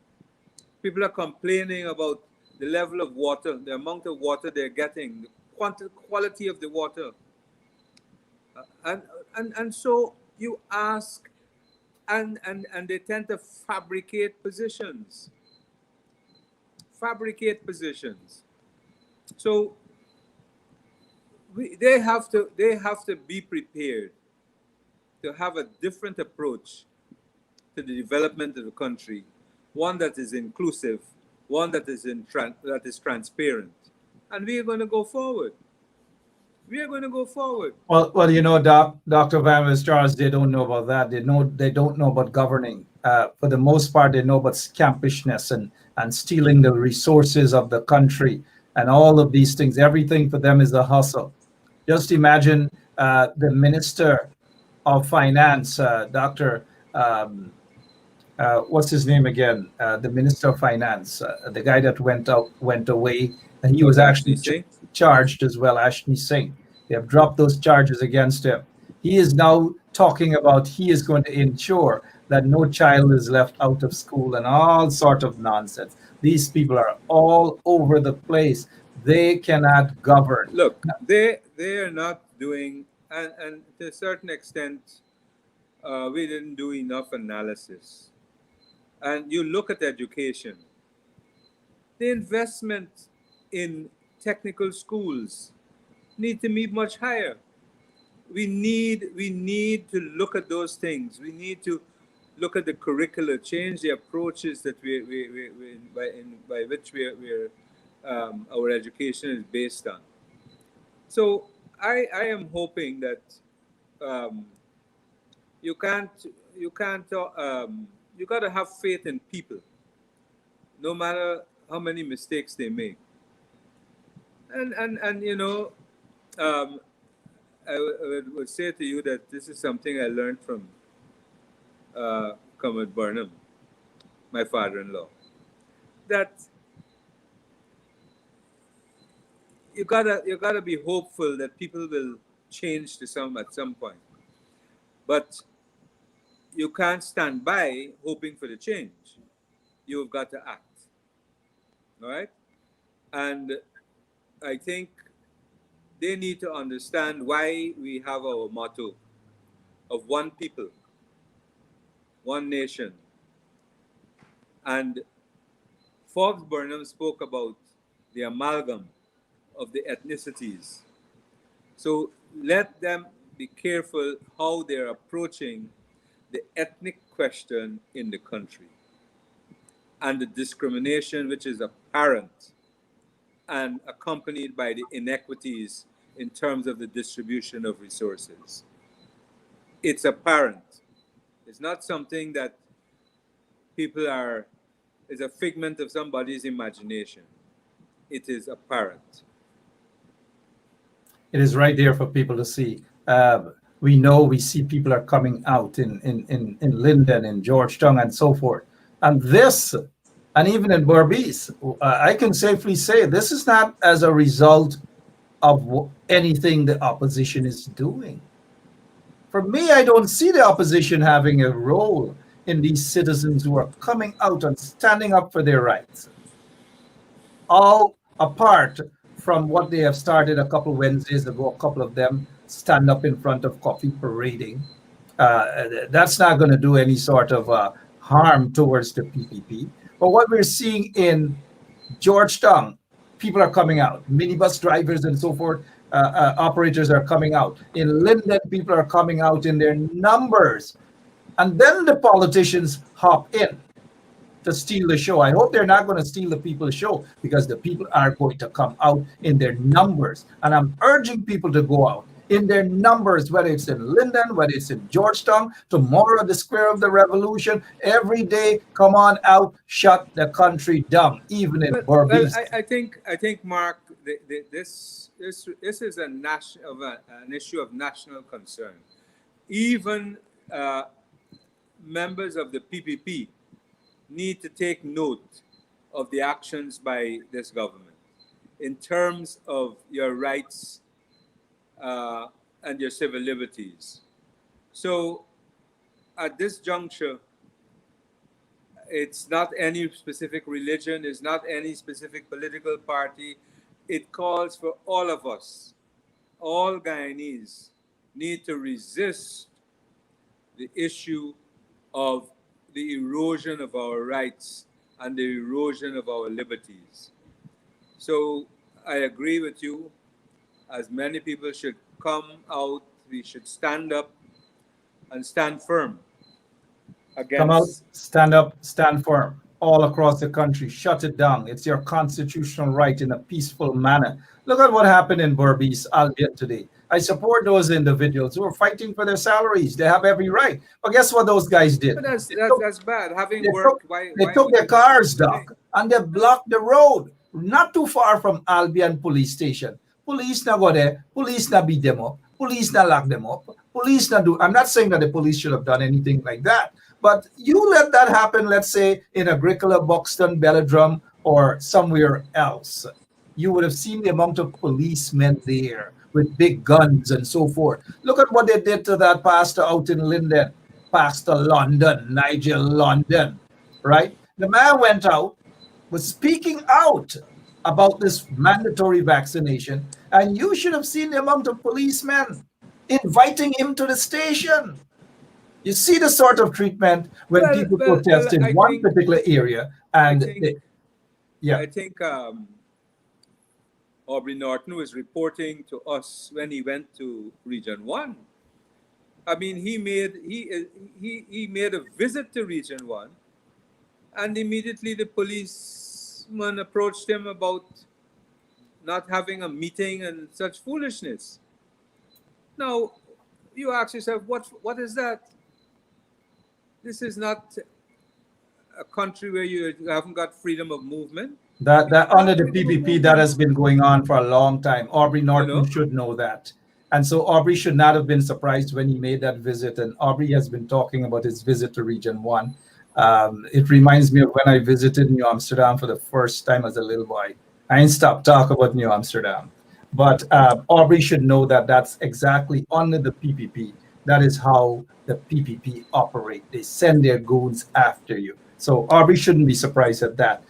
People are complaining about the level of water, the amount of water they're getting, the quality of the water. And so you ask, and they tend to fabricate positions. So they have to be prepared to have a different approach to the development of the country, one that is inclusive, one that is transparent, and we are going to go forward. Well, Dr. Van Charles, they don't know about that. They don't know about governing. For the most part, they know about scampishness and stealing the resources of the country and all of these things. Everything for them is a hustle. Just imagine the Minister of Finance, Dr. What's his name again? The Minister of Finance, the guy that went away, and he was actually charged as well, Ashni Singh. They have dropped those charges against him. He is now talking about he is going to ensure that no child is left out of school and all sort of nonsense. These people are all over the place. They cannot govern. Look, they are not doing, and to a certain extent, we didn't do enough analysis. And you look at education, the investment in technical schools need to be much higher. We need to look at those things. We need to look at the curricula, change the approaches that by which our education is based on. So I am hoping that you got to have faith in people, no matter how many mistakes they make. And I would say to you that this is something I learned from Comrade Burnham, my father-in-law, that you gotta be hopeful that people will change at some point, but you can't stand by hoping for the change. You've got to act. All right? And I think they need to understand why we have our motto of one people, one nation. And Forbes Burnham spoke about the amalgam of the ethnicities. So let them be careful how they're approaching the ethnic question in the country and the discrimination which is apparent and accompanied by the inequities in terms of the distribution of resources. It's apparent. It's not something that is a figment of somebody's imagination. It is apparent. It is right there for people to see. We see people are coming out in Linden, in Georgetown, and so forth. And this, and even in Berbice, I can safely say this is not as a result of anything the opposition is doing. For me, I don't see the opposition having a role in these citizens who are coming out and standing up for their rights. All apart from what they have started a couple Wednesdays ago, a couple of them stand up in front of coffee parading. That's not going to do any sort of harm towards the PPP. But what we're seeing in Georgetown, people are coming out, minibus drivers and so forth, operators are coming out. In Linden, people are coming out in their numbers. And then the politicians hop in to steal the show. I hope they're not going to steal the people's show, because the people are going to come out in their numbers. And I'm urging people to go out in their numbers, whether it's in Linden, whether it's in Georgetown, tomorrow, the Square of the Revolution, every day, come on out, shut the country down, even in Berbice. Well, I think, Mark, this is an issue of national concern. Even members of the PPP need to take note of the actions by this government in terms of your rights and your civil liberties. So at this juncture, it's not any specific religion, it's not any specific political party. It calls for all of us, all Guyanese, need to resist the issue of the erosion of our rights and the erosion of our liberties. So I agree with you. As many people should come out, we should stand up and stand firm against. Come out, stand up, stand firm all across the country. Shut it down. It's your constitutional right in a peaceful manner. Look at what happened in Berbice, Albion today. I support those individuals who are fighting for their salaries. They have every right. But guess what those guys did? But that's bad. Having worked, they took their cars, Doc, and they blocked the road not too far from Albion police station. Police now go there. Police now beat them up. Police now lock them up. Police now do. I'm not saying that the police should have done anything like that. But you let that happen, let's say, in Agricola, Buxton, Belladrum, or somewhere else. You would have seen the amount of policemen there with big guns and so forth. Look at what they did to that pastor out in Linden, Pastor London, Nigel London, right? The man went out, was speaking out about this mandatory vaccination, and you should have seen the amount of policemen inviting him to the station. You see the sort of treatment when people protest in one particular area, and I think Aubrey Norton was reporting to us when he went to Region 1. I mean, he made a visit to Region 1, and immediately the policeman approached him about not having a meeting and such foolishness. Now, you ask yourself, what is that? This is not a country where you haven't got freedom of movement. That under the PPP, that has been going on for a long time. Aubrey Norton should know that. And so Aubrey should not have been surprised when he made that visit. And Aubrey has been talking about his visit to Region 1. It reminds me of when I visited New Amsterdam for the first time as a little boy. I ain't stopped talking about New Amsterdam. But Aubrey should know that that's exactly under the PPP. That is how the PPP operate. They send their goons after you. So Aubrey shouldn't be surprised at that.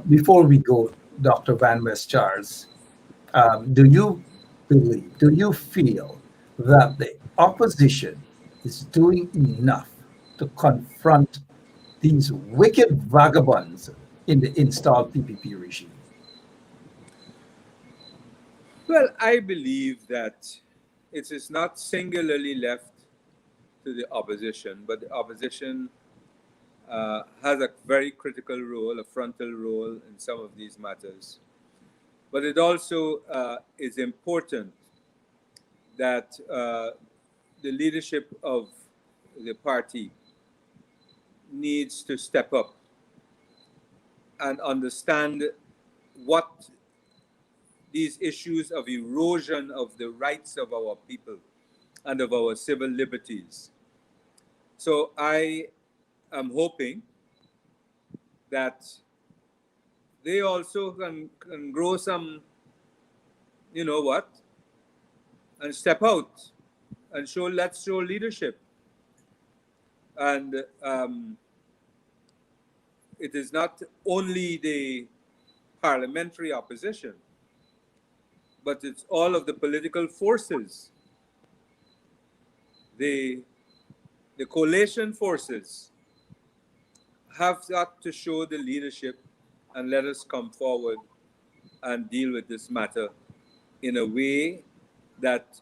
Before we go, Dr. Van West Charles, do you feel that the opposition is doing enough to confront these wicked vagabonds in the installed PPP regime? Well, I believe that it is not singularly left to the opposition, but the opposition has a very critical role, a frontal role in some of these matters. But it also is important that the leadership of the party needs to step up and understand what these issues of erosion of the rights of our people and of our civil liberties. So I am hoping that they also can grow some, you know what, and step out and let's show leadership. And it is not only the parliamentary opposition, but it's all of the political forces, the coalition forces have got to show the leadership and let us come forward and deal with this matter in a way that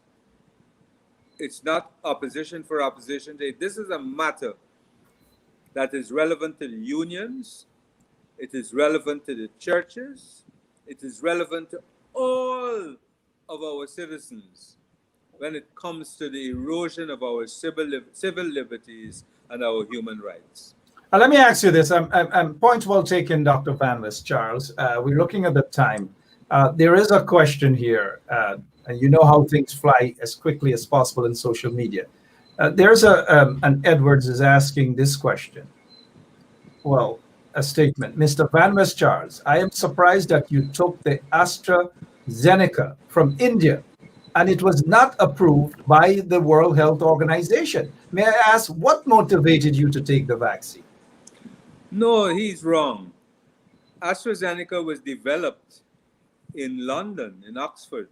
it's not opposition for opposition. This is a matter that is relevant to the unions, it is relevant to the churches, it is relevant to all of our citizens when it comes to the erosion of our civil liberties and our human rights. Let me ask you this. Point well taken, Dr. Van List, Charles. We're looking at the time. There is a question here. And you know how things fly as quickly as possible in social media. There's an Edwards is asking this question. Well, a statement. Mr. Van List, Charles, I am surprised that you took the AstraZeneca from India and it was not approved by the World Health Organization. May I ask what motivated you to take the vaccine? No, he's wrong. AstraZeneca was developed in London, in Oxford,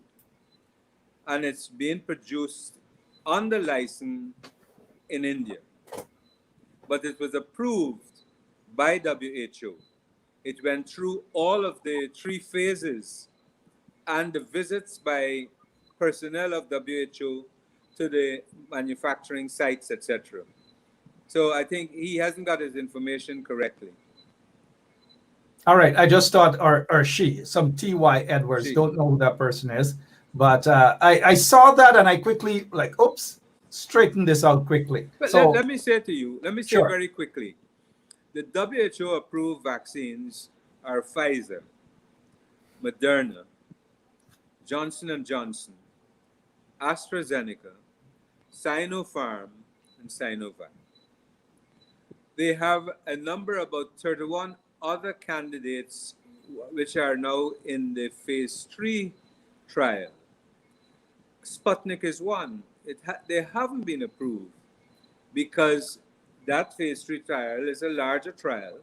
and it's being produced under license in India. But it was approved by WHO. It went through all of the 3 phases and the visits by personnel of WHO to the manufacturing sites, etc. So I think he hasn't got his information correctly. All right. I just thought, or she, some T.Y. Edwards, don't know who that person is. But I saw that and I quickly, oops, straighten this out quickly. But so let me say to you, say very quickly, the WHO approved vaccines are Pfizer, Moderna, Johnson & Johnson, AstraZeneca, Sinopharm, and Sinovac. They have a number, about 31 other candidates which are now in the phase 3 trial. Sputnik is one. They haven't been approved because that phase 3 trial is a larger trial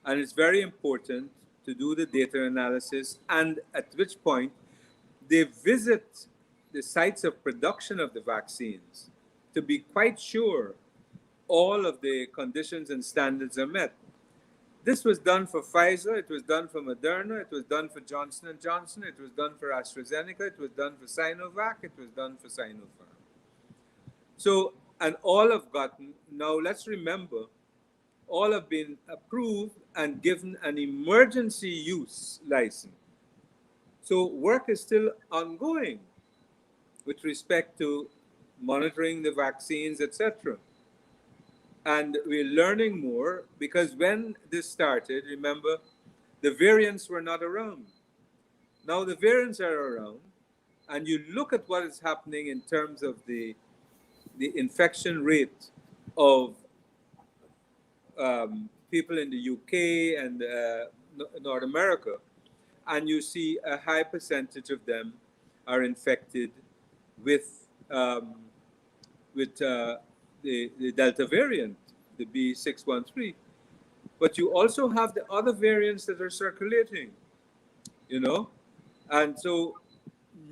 and it's very important to do the data analysis, and at which point they visit the sites of production of the vaccines to be quite sure all of the conditions and standards are met. This was done for Pfizer, it was done for Moderna, it was done for Johnson & Johnson, it was done for AstraZeneca, it was done for Sinovac, it was done for Sinopharm. So, and all have gotten, now let's remember, all have been approved and given an emergency use license. So work is still ongoing with respect to monitoring the vaccines, etc. And we're learning more because when this started, remember, the variants were not around. Now the variants are around, and you look at what is happening in terms of the infection rate of people in the UK and North America, and you see a high percentage of them are infected with the Delta variant, the B613. But you also have the other variants that are circulating, you know? And so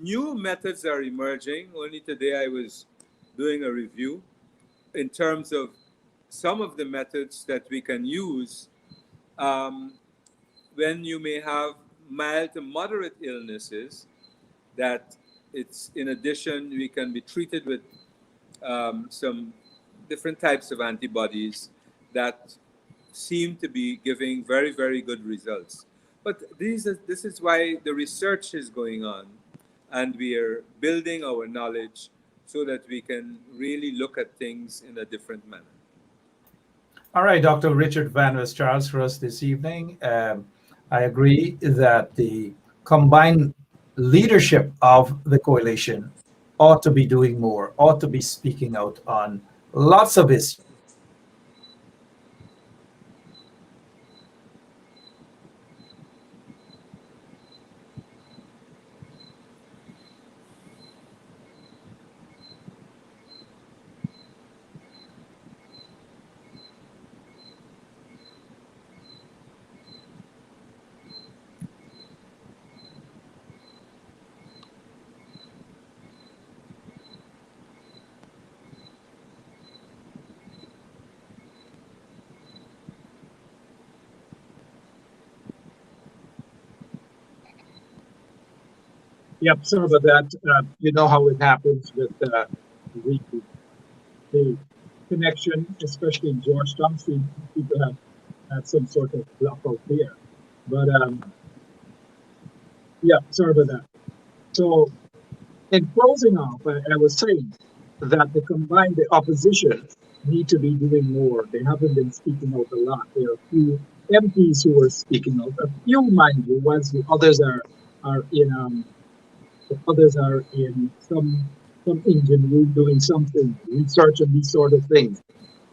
new methods are emerging. Only today I was doing a review in terms of some of the methods that we can use when you may have mild to moderate illnesses, that it's, in addition, we can be treated with some different types of antibodies that seem to be giving very, very good results. But this is why the research is going on, and we are building our knowledge so that we can really look at things in a different manner. All right, Dr. Richard Van West Charles for us this evening. I agree that the combined leadership of the coalition ought to be doing more, ought to be speaking out on lots of issues. Yep, sorry about that. You know how it happens with the connection, especially in Georgetown. So people have had some sort of block out there. But yeah, sorry about that. So in closing off, I was saying that the opposition need to be doing more. They haven't been speaking out a lot. There are a few MPs who are speaking out. A few, mind you, once the others are in some engine room doing something, research and these sort of things.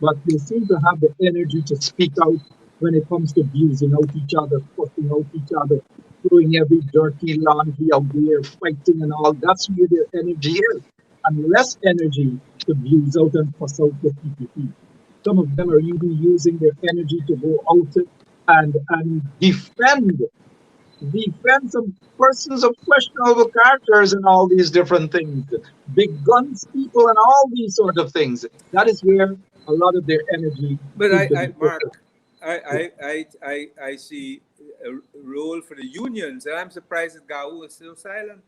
But they seem to have the energy to speak out when it comes to abusing out each other, fussing out each other, throwing every dirty laundry out there, fighting and all. That's where their energy is. And less energy to abuse out and fuss out the PPP. Some of them are even using their energy to go out and defend some persons of questionable characters and all these different things, big guns people and all these sort of things. That is where a lot of their energy. But Mark, I see a role for the unions, and I'm surprised that Gahu is still silent.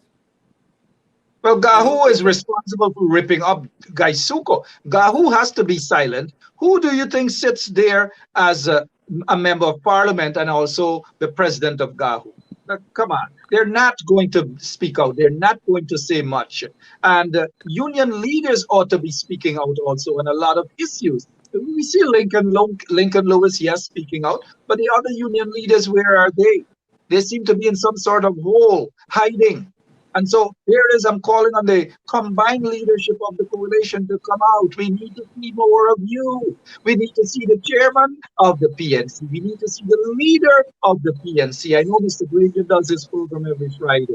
Well, Gahu is responsible for ripping up Gaisuko. Gahu has to be silent. Who do you think sits there as a member of parliament and also the president of Gahu? Come on, they're not going to speak out. They're not going to say much. And union leaders ought to be speaking out also on a lot of issues. We see Lincoln Lewis, yes, speaking out, but the other union leaders, where are they? They seem to be in some sort of hole, hiding. And so here it is, I'm calling on the combined leadership of the coalition to come out. We need to see more of you. We need to see the chairman of the PNC. We need to see the leader of the PNC. I know Mr. Granger does his program every Friday.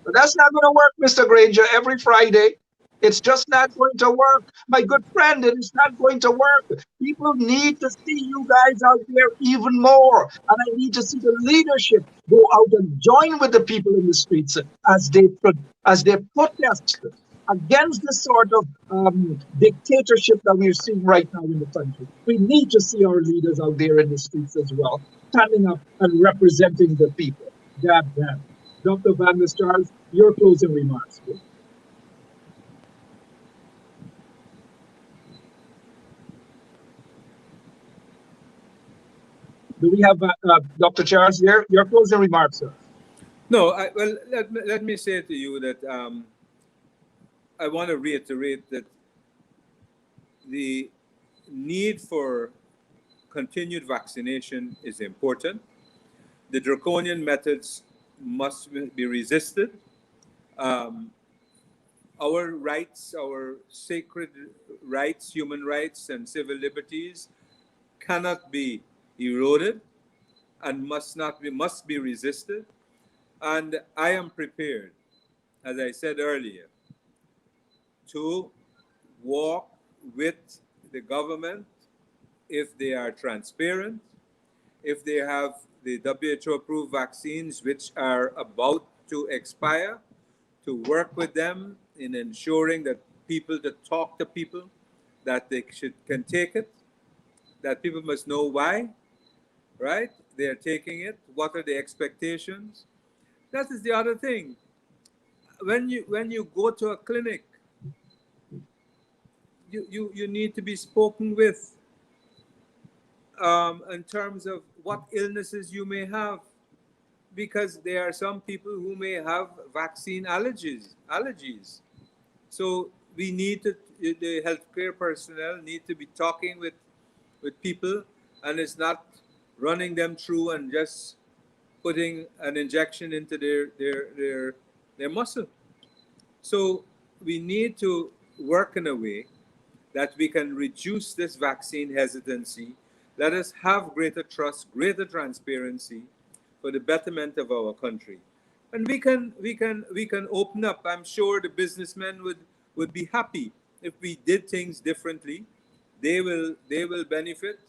But that's not going to work, Mr. Granger, every Friday. It's just not going to work. My good friend, it is not going to work. People need to see you guys out there even more. And I need to see the leadership go out and join with the people in the streets as they protest against the sort of dictatorship that we're seeing right now in the country. We need to see our leaders out there in the streets as well, standing up and representing the people. Dab. Dr. Van West Charles, your closing remarks, please. Do we have Dr. Charles here? Your closing remarks, sir. No, let me say to you that I want to reiterate that the need for continued vaccination is important. The draconian methods must be resisted. Our rights, our sacred rights, human rights, and civil liberties cannot be eroded and must be resisted. And I am prepared, as I said earlier, to walk with the government if they are transparent, if they have the WHO-approved vaccines which are about to expire, to work with them in ensuring that people, to talk to people, that they can take it, that people must know why, right? They are taking it. What are the expectations? That is the other thing. When you go to a clinic, you need to be spoken with in terms of what illnesses you may have, because there are some people who may have vaccine allergies. So we need to, the healthcare personnel need to be talking with people, and it's not running them through and just putting an injection into their muscle. So we need to work in a way that we can reduce this vaccine hesitancy. Let us have greater trust, greater transparency for the betterment of our country. And we can open up. I'm sure the businessmen would be happy if we did things differently. They will benefit,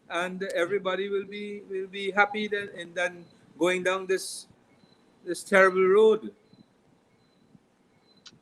and everybody will be happy then going down this terrible road.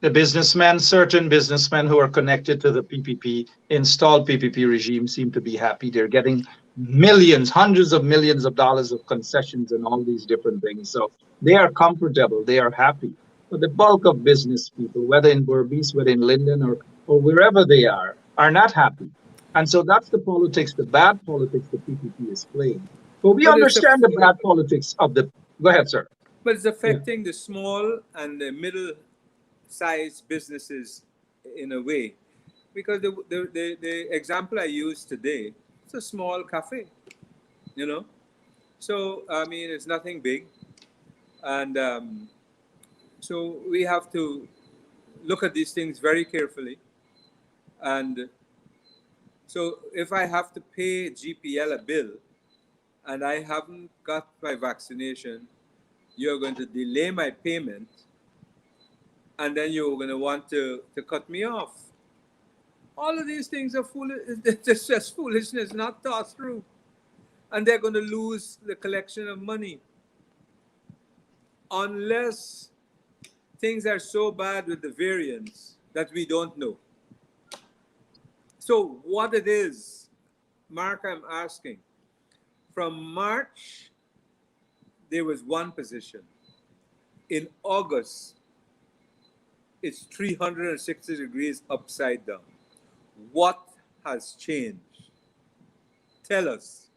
The businessmen, certain businessmen who are connected to the PPP, installed PPP regime, seem to be happy. They're getting millions, hundreds of millions of dollars of concessions and all these different things. So they are comfortable, they are happy. But the bulk of business people, whether in Berbice, whether in Linden, or wherever they are not happy. And so that's the politics, the bad politics the PPP is playing. But we understand the bad politics of the... Go ahead, sir. But it's affecting the small and the middle-sized businesses in a way. Because the example I used today, it's a small cafe, you know? So, I mean, it's nothing big. And so we have to look at these things very carefully. And so if I have to pay GPL a bill and I haven't got my vaccination, you're going to delay my payment, and then you're going to want to cut me off. All of these things are foolish. It's just foolishness, not thought through. And they're going to lose the collection of money. Unless things are so bad with the variants that we don't know. So what it is, Mark, I'm asking, from March, there was one position. In August, it's 360 degrees upside down. What has changed? Tell us.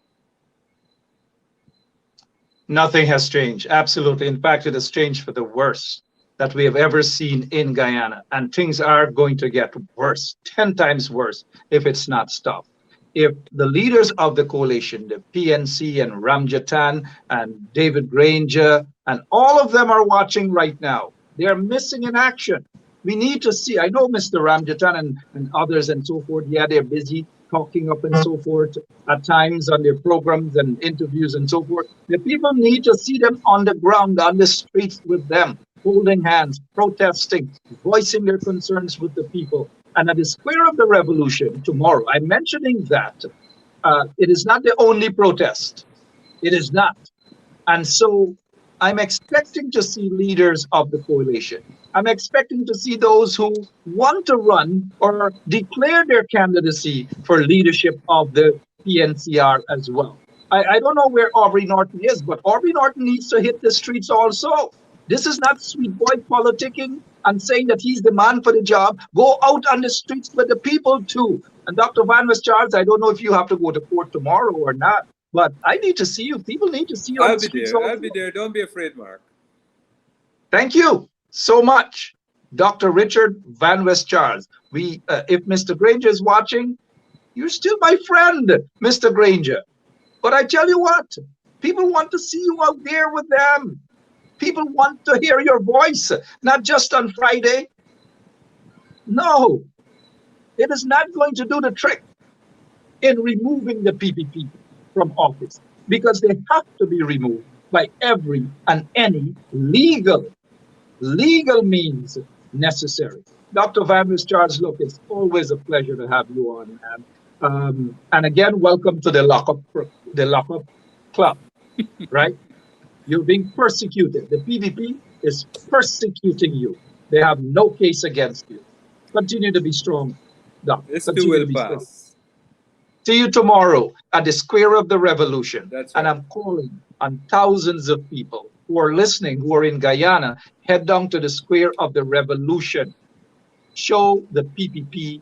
Nothing has changed. Absolutely. In fact, it has changed for the worse that we have ever seen in Guyana. And things are going to get worse, 10 times worse, if it's not stopped. If the leaders of the coalition, the PNC and Ramjatan and David Granger, and all of them are watching right now, they are missing in action. We need to see, I know Mr. Ramjatan and others and so forth, yeah, they're busy talking up and so forth at times on their programs and interviews and so forth. The people need to see them on the ground, on the streets with them, holding hands, protesting, voicing their concerns with the people. And at the Square of the Revolution tomorrow, I'm mentioning that it is not the only protest. It is not. And so I'm expecting to see leaders of the coalition. I'm expecting to see those who want to run or declare their candidacy for leadership of the PNCR as well. I don't know where Aubrey Norton is, but Aubrey Norton needs to hit the streets also. This is not sweet boy politicking and saying that he's the man for the job. Go out on the streets with the people too. And Dr. Van West Charles, I don't know if you have to go to court tomorrow or not, but I need to see you. People need to see you. I'll be there. I'll be there. Don't be afraid, Mark. Thank you so much, Dr. Richard Van West Charles. If Mr. Granger is watching, you're still my friend, Mr. Granger. But I tell you what, people want to see you out there with them. People want to hear your voice, not just on Friday. No, it is not going to do the trick in removing the PPP from office, because they have to be removed by every and any legal means necessary. Dr. Van West Charles, look, it's always a pleasure to have you on. And again, welcome to the lockup club, right? You're being persecuted. The PPP is persecuting you. They have no case against you. Continue to be strong, Doc. This too will pass. See you tomorrow at the Square of the Revolution. That's right. And I'm calling on thousands of people who are listening, who are in Guyana, head down to the Square of the Revolution. Show the PPP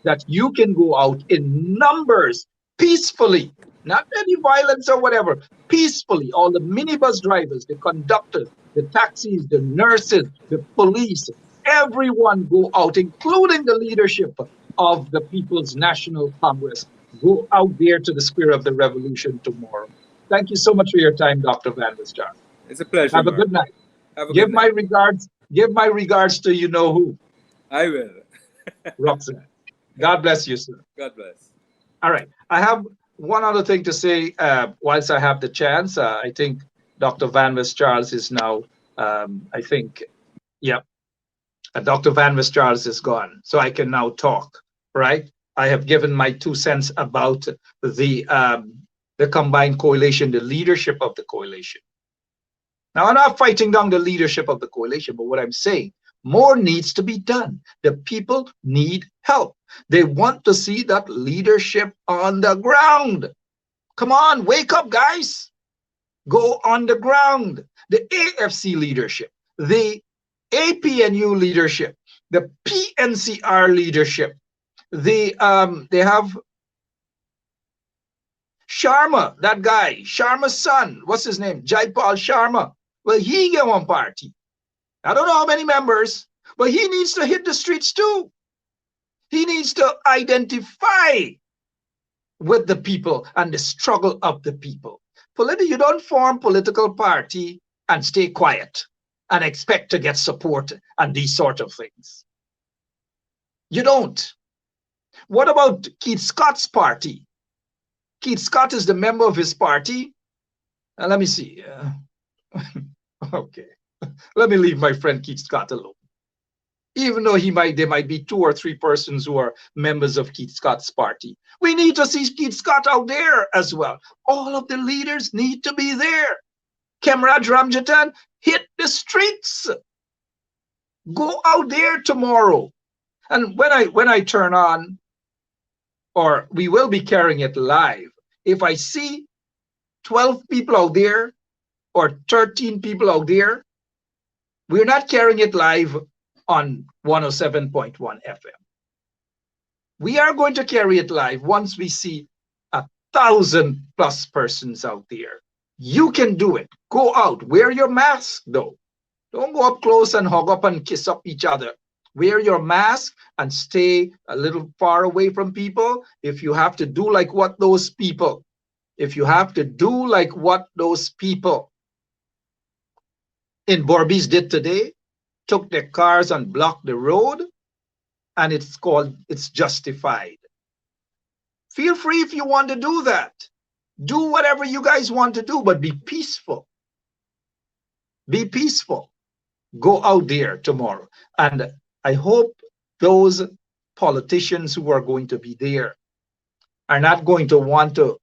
that you can go out in numbers peacefully not any violence or whatever. Peacefully, all the minibus drivers, the conductors, the taxis, the nurses, the police, everyone go out, including the leadership of the People's National Congress. Go out there to the square of the revolution tomorrow. Thank you so much for your time, Dr. Van der Star. It's a pleasure, Have a Mark. good night. Have a Give good my night. regards. Give my regards to you know who, I will. Roxanne. God bless you, sir. God bless. All right. I have one other thing to say whilst I have the chance. I think Dr. Van West Charles is now, I think, yeah, Dr. Van West Charles is gone. So I can now talk, right? I have given my 2 cents about the combined coalition, the leadership of the coalition. Now, I'm not fighting down the leadership of the coalition, but what I'm saying, more needs to be done. The people need help. They want to see that leadership on the ground. Come on, wake up, guys. Go on the ground. The AFC leadership, the APNU leadership, the PNCR leadership, they have Sharma, that guy, Sharma's son, what's his name? Jaipal Sharma. Well, he get one party. I don't know how many members, but he needs to hit the streets too. He needs to identify with the people and the struggle of the people. You don't form political party and stay quiet and expect to get support and these sort of things. You don't. What about Keith Scott's party? Keith Scott is the member of his party. Let me see. Okay. Let me leave my friend Keith Scott alone. Even though there might be 2 or 3 persons who are members of Keith Scott's party. We need to see Keith Scott out there as well. All of the leaders need to be there. Kemraj Ramjatan, hit the streets. Go out there tomorrow. And when I turn on, or we will be carrying it live, if I see 12 people out there or 13 people out there, we're not carrying it live on 107.1 FM. We are going to carry it live once we see 1,000+ persons out there. You can do it. Go out. Wear your mask, though. Don't go up close and hug up and kiss up each other. Wear your mask and stay a little far away from people. If you have to do like what those people, in Borbies did today, took their cars and blocked the road, and it's justified. Feel free if you want to do that. Do whatever you guys want to do, but be peaceful. Be peaceful. Go out there tomorrow. And I hope those politicians who are going to be there are not going to want to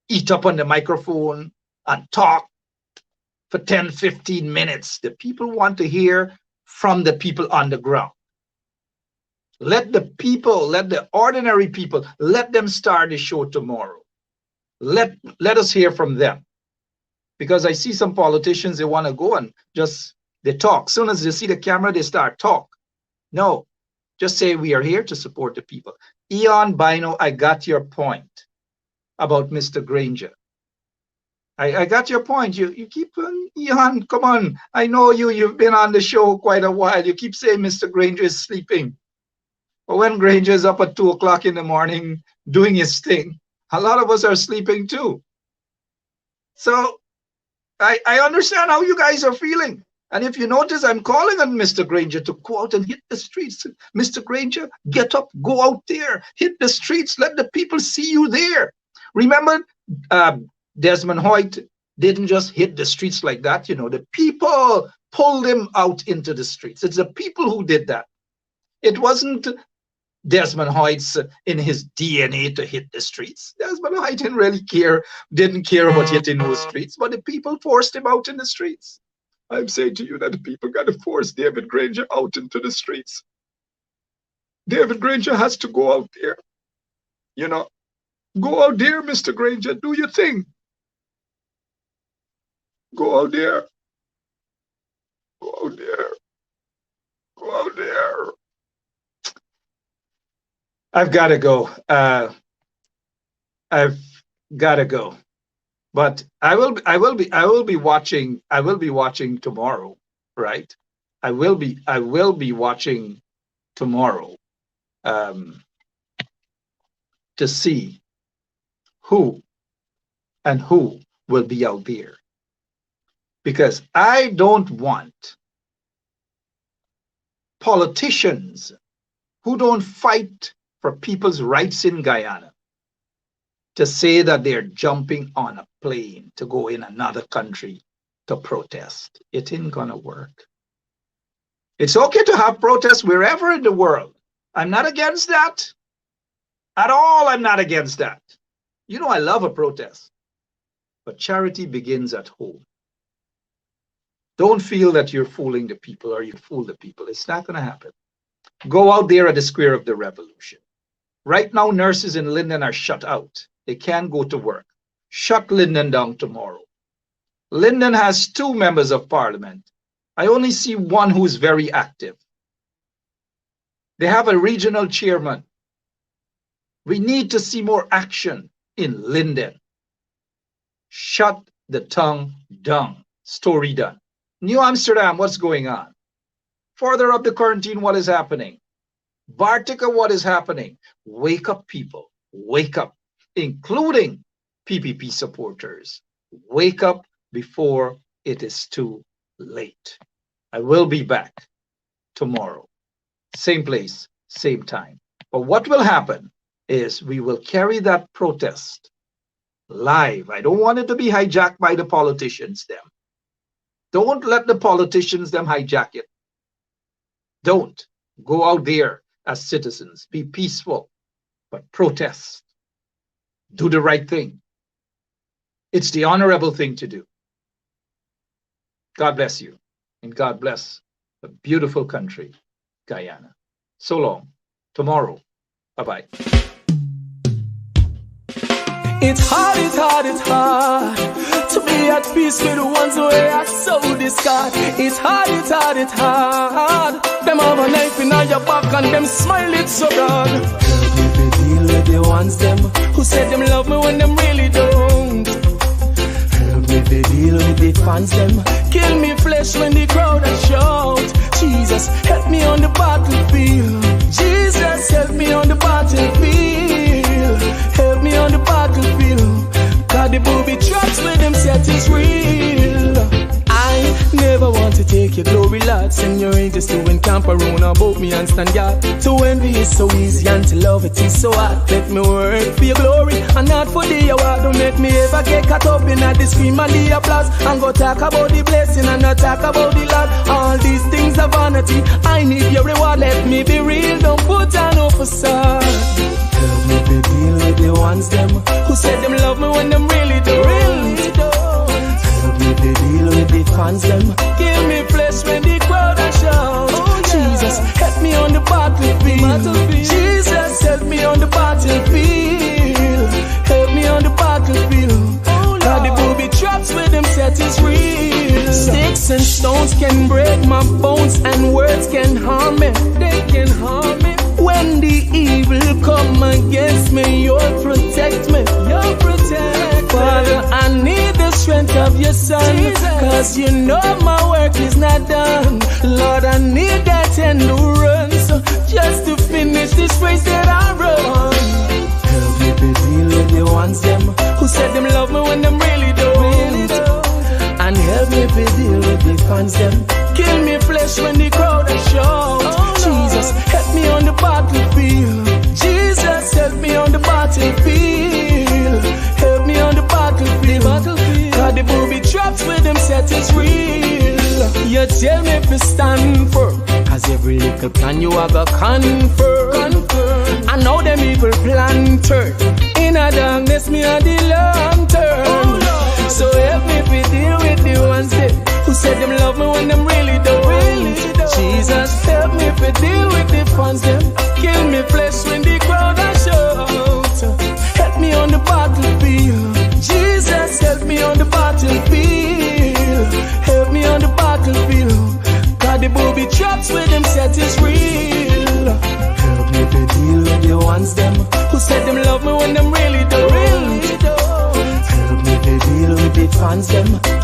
eat up on the microphone and talk for 10, 15 minutes. The people want to hear from the people on the ground. Let the people, let the ordinary people, let them start the show tomorrow. Let us hear from them. Because I see some politicians, they want to go and they talk. As soon as they see the camera, they start talk. No, just say we are here to support the people. Eon Bino, I got your point about Mr. Granger. I got your point. You keep, Eon, come on. I know you've been on the show quite a while. You keep saying Mr. Granger is sleeping. But when Granger is up at 2 o'clock in the morning doing his thing, a lot of us are sleeping too. So I understand how you guys are feeling. And if you notice, I'm calling on Mr. Granger to go out and hit the streets. Mr. Granger, get up, go out there, hit the streets, let the people see you there. Remember, Desmond Hoyt didn't just hit the streets like that. The people pulled him out into the streets. It's the people who did that. It wasn't Desmond Hoyt's in his DNA to hit the streets. Desmond Hoyt didn't care about hitting those streets, but the people forced him out in the streets. I'm saying to you that the people got to force David Granger out into the streets. David Granger has to go out there. Go out there, Mr. Granger, do your thing. Go out there. Go out there. Go out there. I've got to go. gotta go. But I will be watching tomorrow, right? I will be watching tomorrow to see who will be out there. Because I don't want politicians who don't fight for people's rights in Guyana to say that they're jumping on a plane to go in another country to protest. It ain't gonna work. It's okay to have protests wherever in the world. I'm not against that. At all, I'm not against that. You know, I love a protest. But charity begins at home. Don't feel that you're fooling the people or you fool the people. It's not gonna happen. Go out there at the square of the revolution. Right now, nurses in Linden are shut out. They can't go to work. Shut Linden down tomorrow. Linden has 2 members of parliament. I only see one who is very active. They have a regional chairman. We need to see more action in Linden. Shut the tongue down. Story done. New Amsterdam, what's going on? Further up the quarantine, what is happening? Bartica, what is happening? Wake up, people. Wake up, including PPP supporters. Wake up before it is too late. I will be back tomorrow. Same place, same time. But what will happen is we will carry that protest live. I don't want it to be hijacked by the politicians, them. Don't let the politicians, them, hijack it. Don't. Go out there as citizens. Be peaceful, but protest. Do the right thing. It's the honorable thing to do. God bless you, and God bless the beautiful country, Guyana. So long. Tomorrow. Bye-bye. It's hard to be at peace with the ones who are so discard. It's hard. Them have a knife in your back and them smile it so broad. Help me to deal with the ones them who say them love me when them really don't. Help me to deal with the fans them kill me flesh when the crowd are shout. Jesus, help me on the battlefield. Jesus, help me on the battlefield. Help me on the battlefield. Cause the booby traps with them set is real. I never want to take your glory, Lord. Send your angels to encamp around about me and stand guard. To envy is so easy and to love it is so hard. Let me work for your glory and not for the award. Don't make me ever get caught up in the scream and the applause. And go talk about the blessing and not talk about the Lord. All these things are vanity. I need your reward. Let me be real. Don't put on no facade. Help me to deal with the ones them who said them love me when them really don't. Help me to deal with the fans them give me flesh when the crowd are shout. Jesus, help me on the battlefield. Jesus, help me on the battlefield. Help me on the battlefield. Cause the booby traps with them set is real. Sticks and stones can break my bones and words can harm me. They can harm me. When the evil come against me, you'll protect me. You'll protect me. Father, I need the strength of your son. Cause you know my work is not done. Lord, I need that endurance just to finish this race that I run. Help me to deal with the ones them who said them love me when them really don't. And help me to deal with the fans them kill me flesh when the crowd are shout. Jesus, help me on the battlefield. Jesus, help me on the battlefield. Help me on the battlefield. Cause the booby traps with them set is real. You tell me if you stand firm. Cause every little plan you have a confirm. I know them evil plan turn. In a darkness me a the lantern. So help me to deal with the ones that who said them love me when them really don't. Jesus, help me to deal with the fans them kill me flesh when the crowd are shout. Help me on the battlefield. Jesus, help me on the battlefield. Help me on the battlefield. Cause the booby traps with them set is real. Help me to deal with the ones them who said them love me when them really don't. fans them.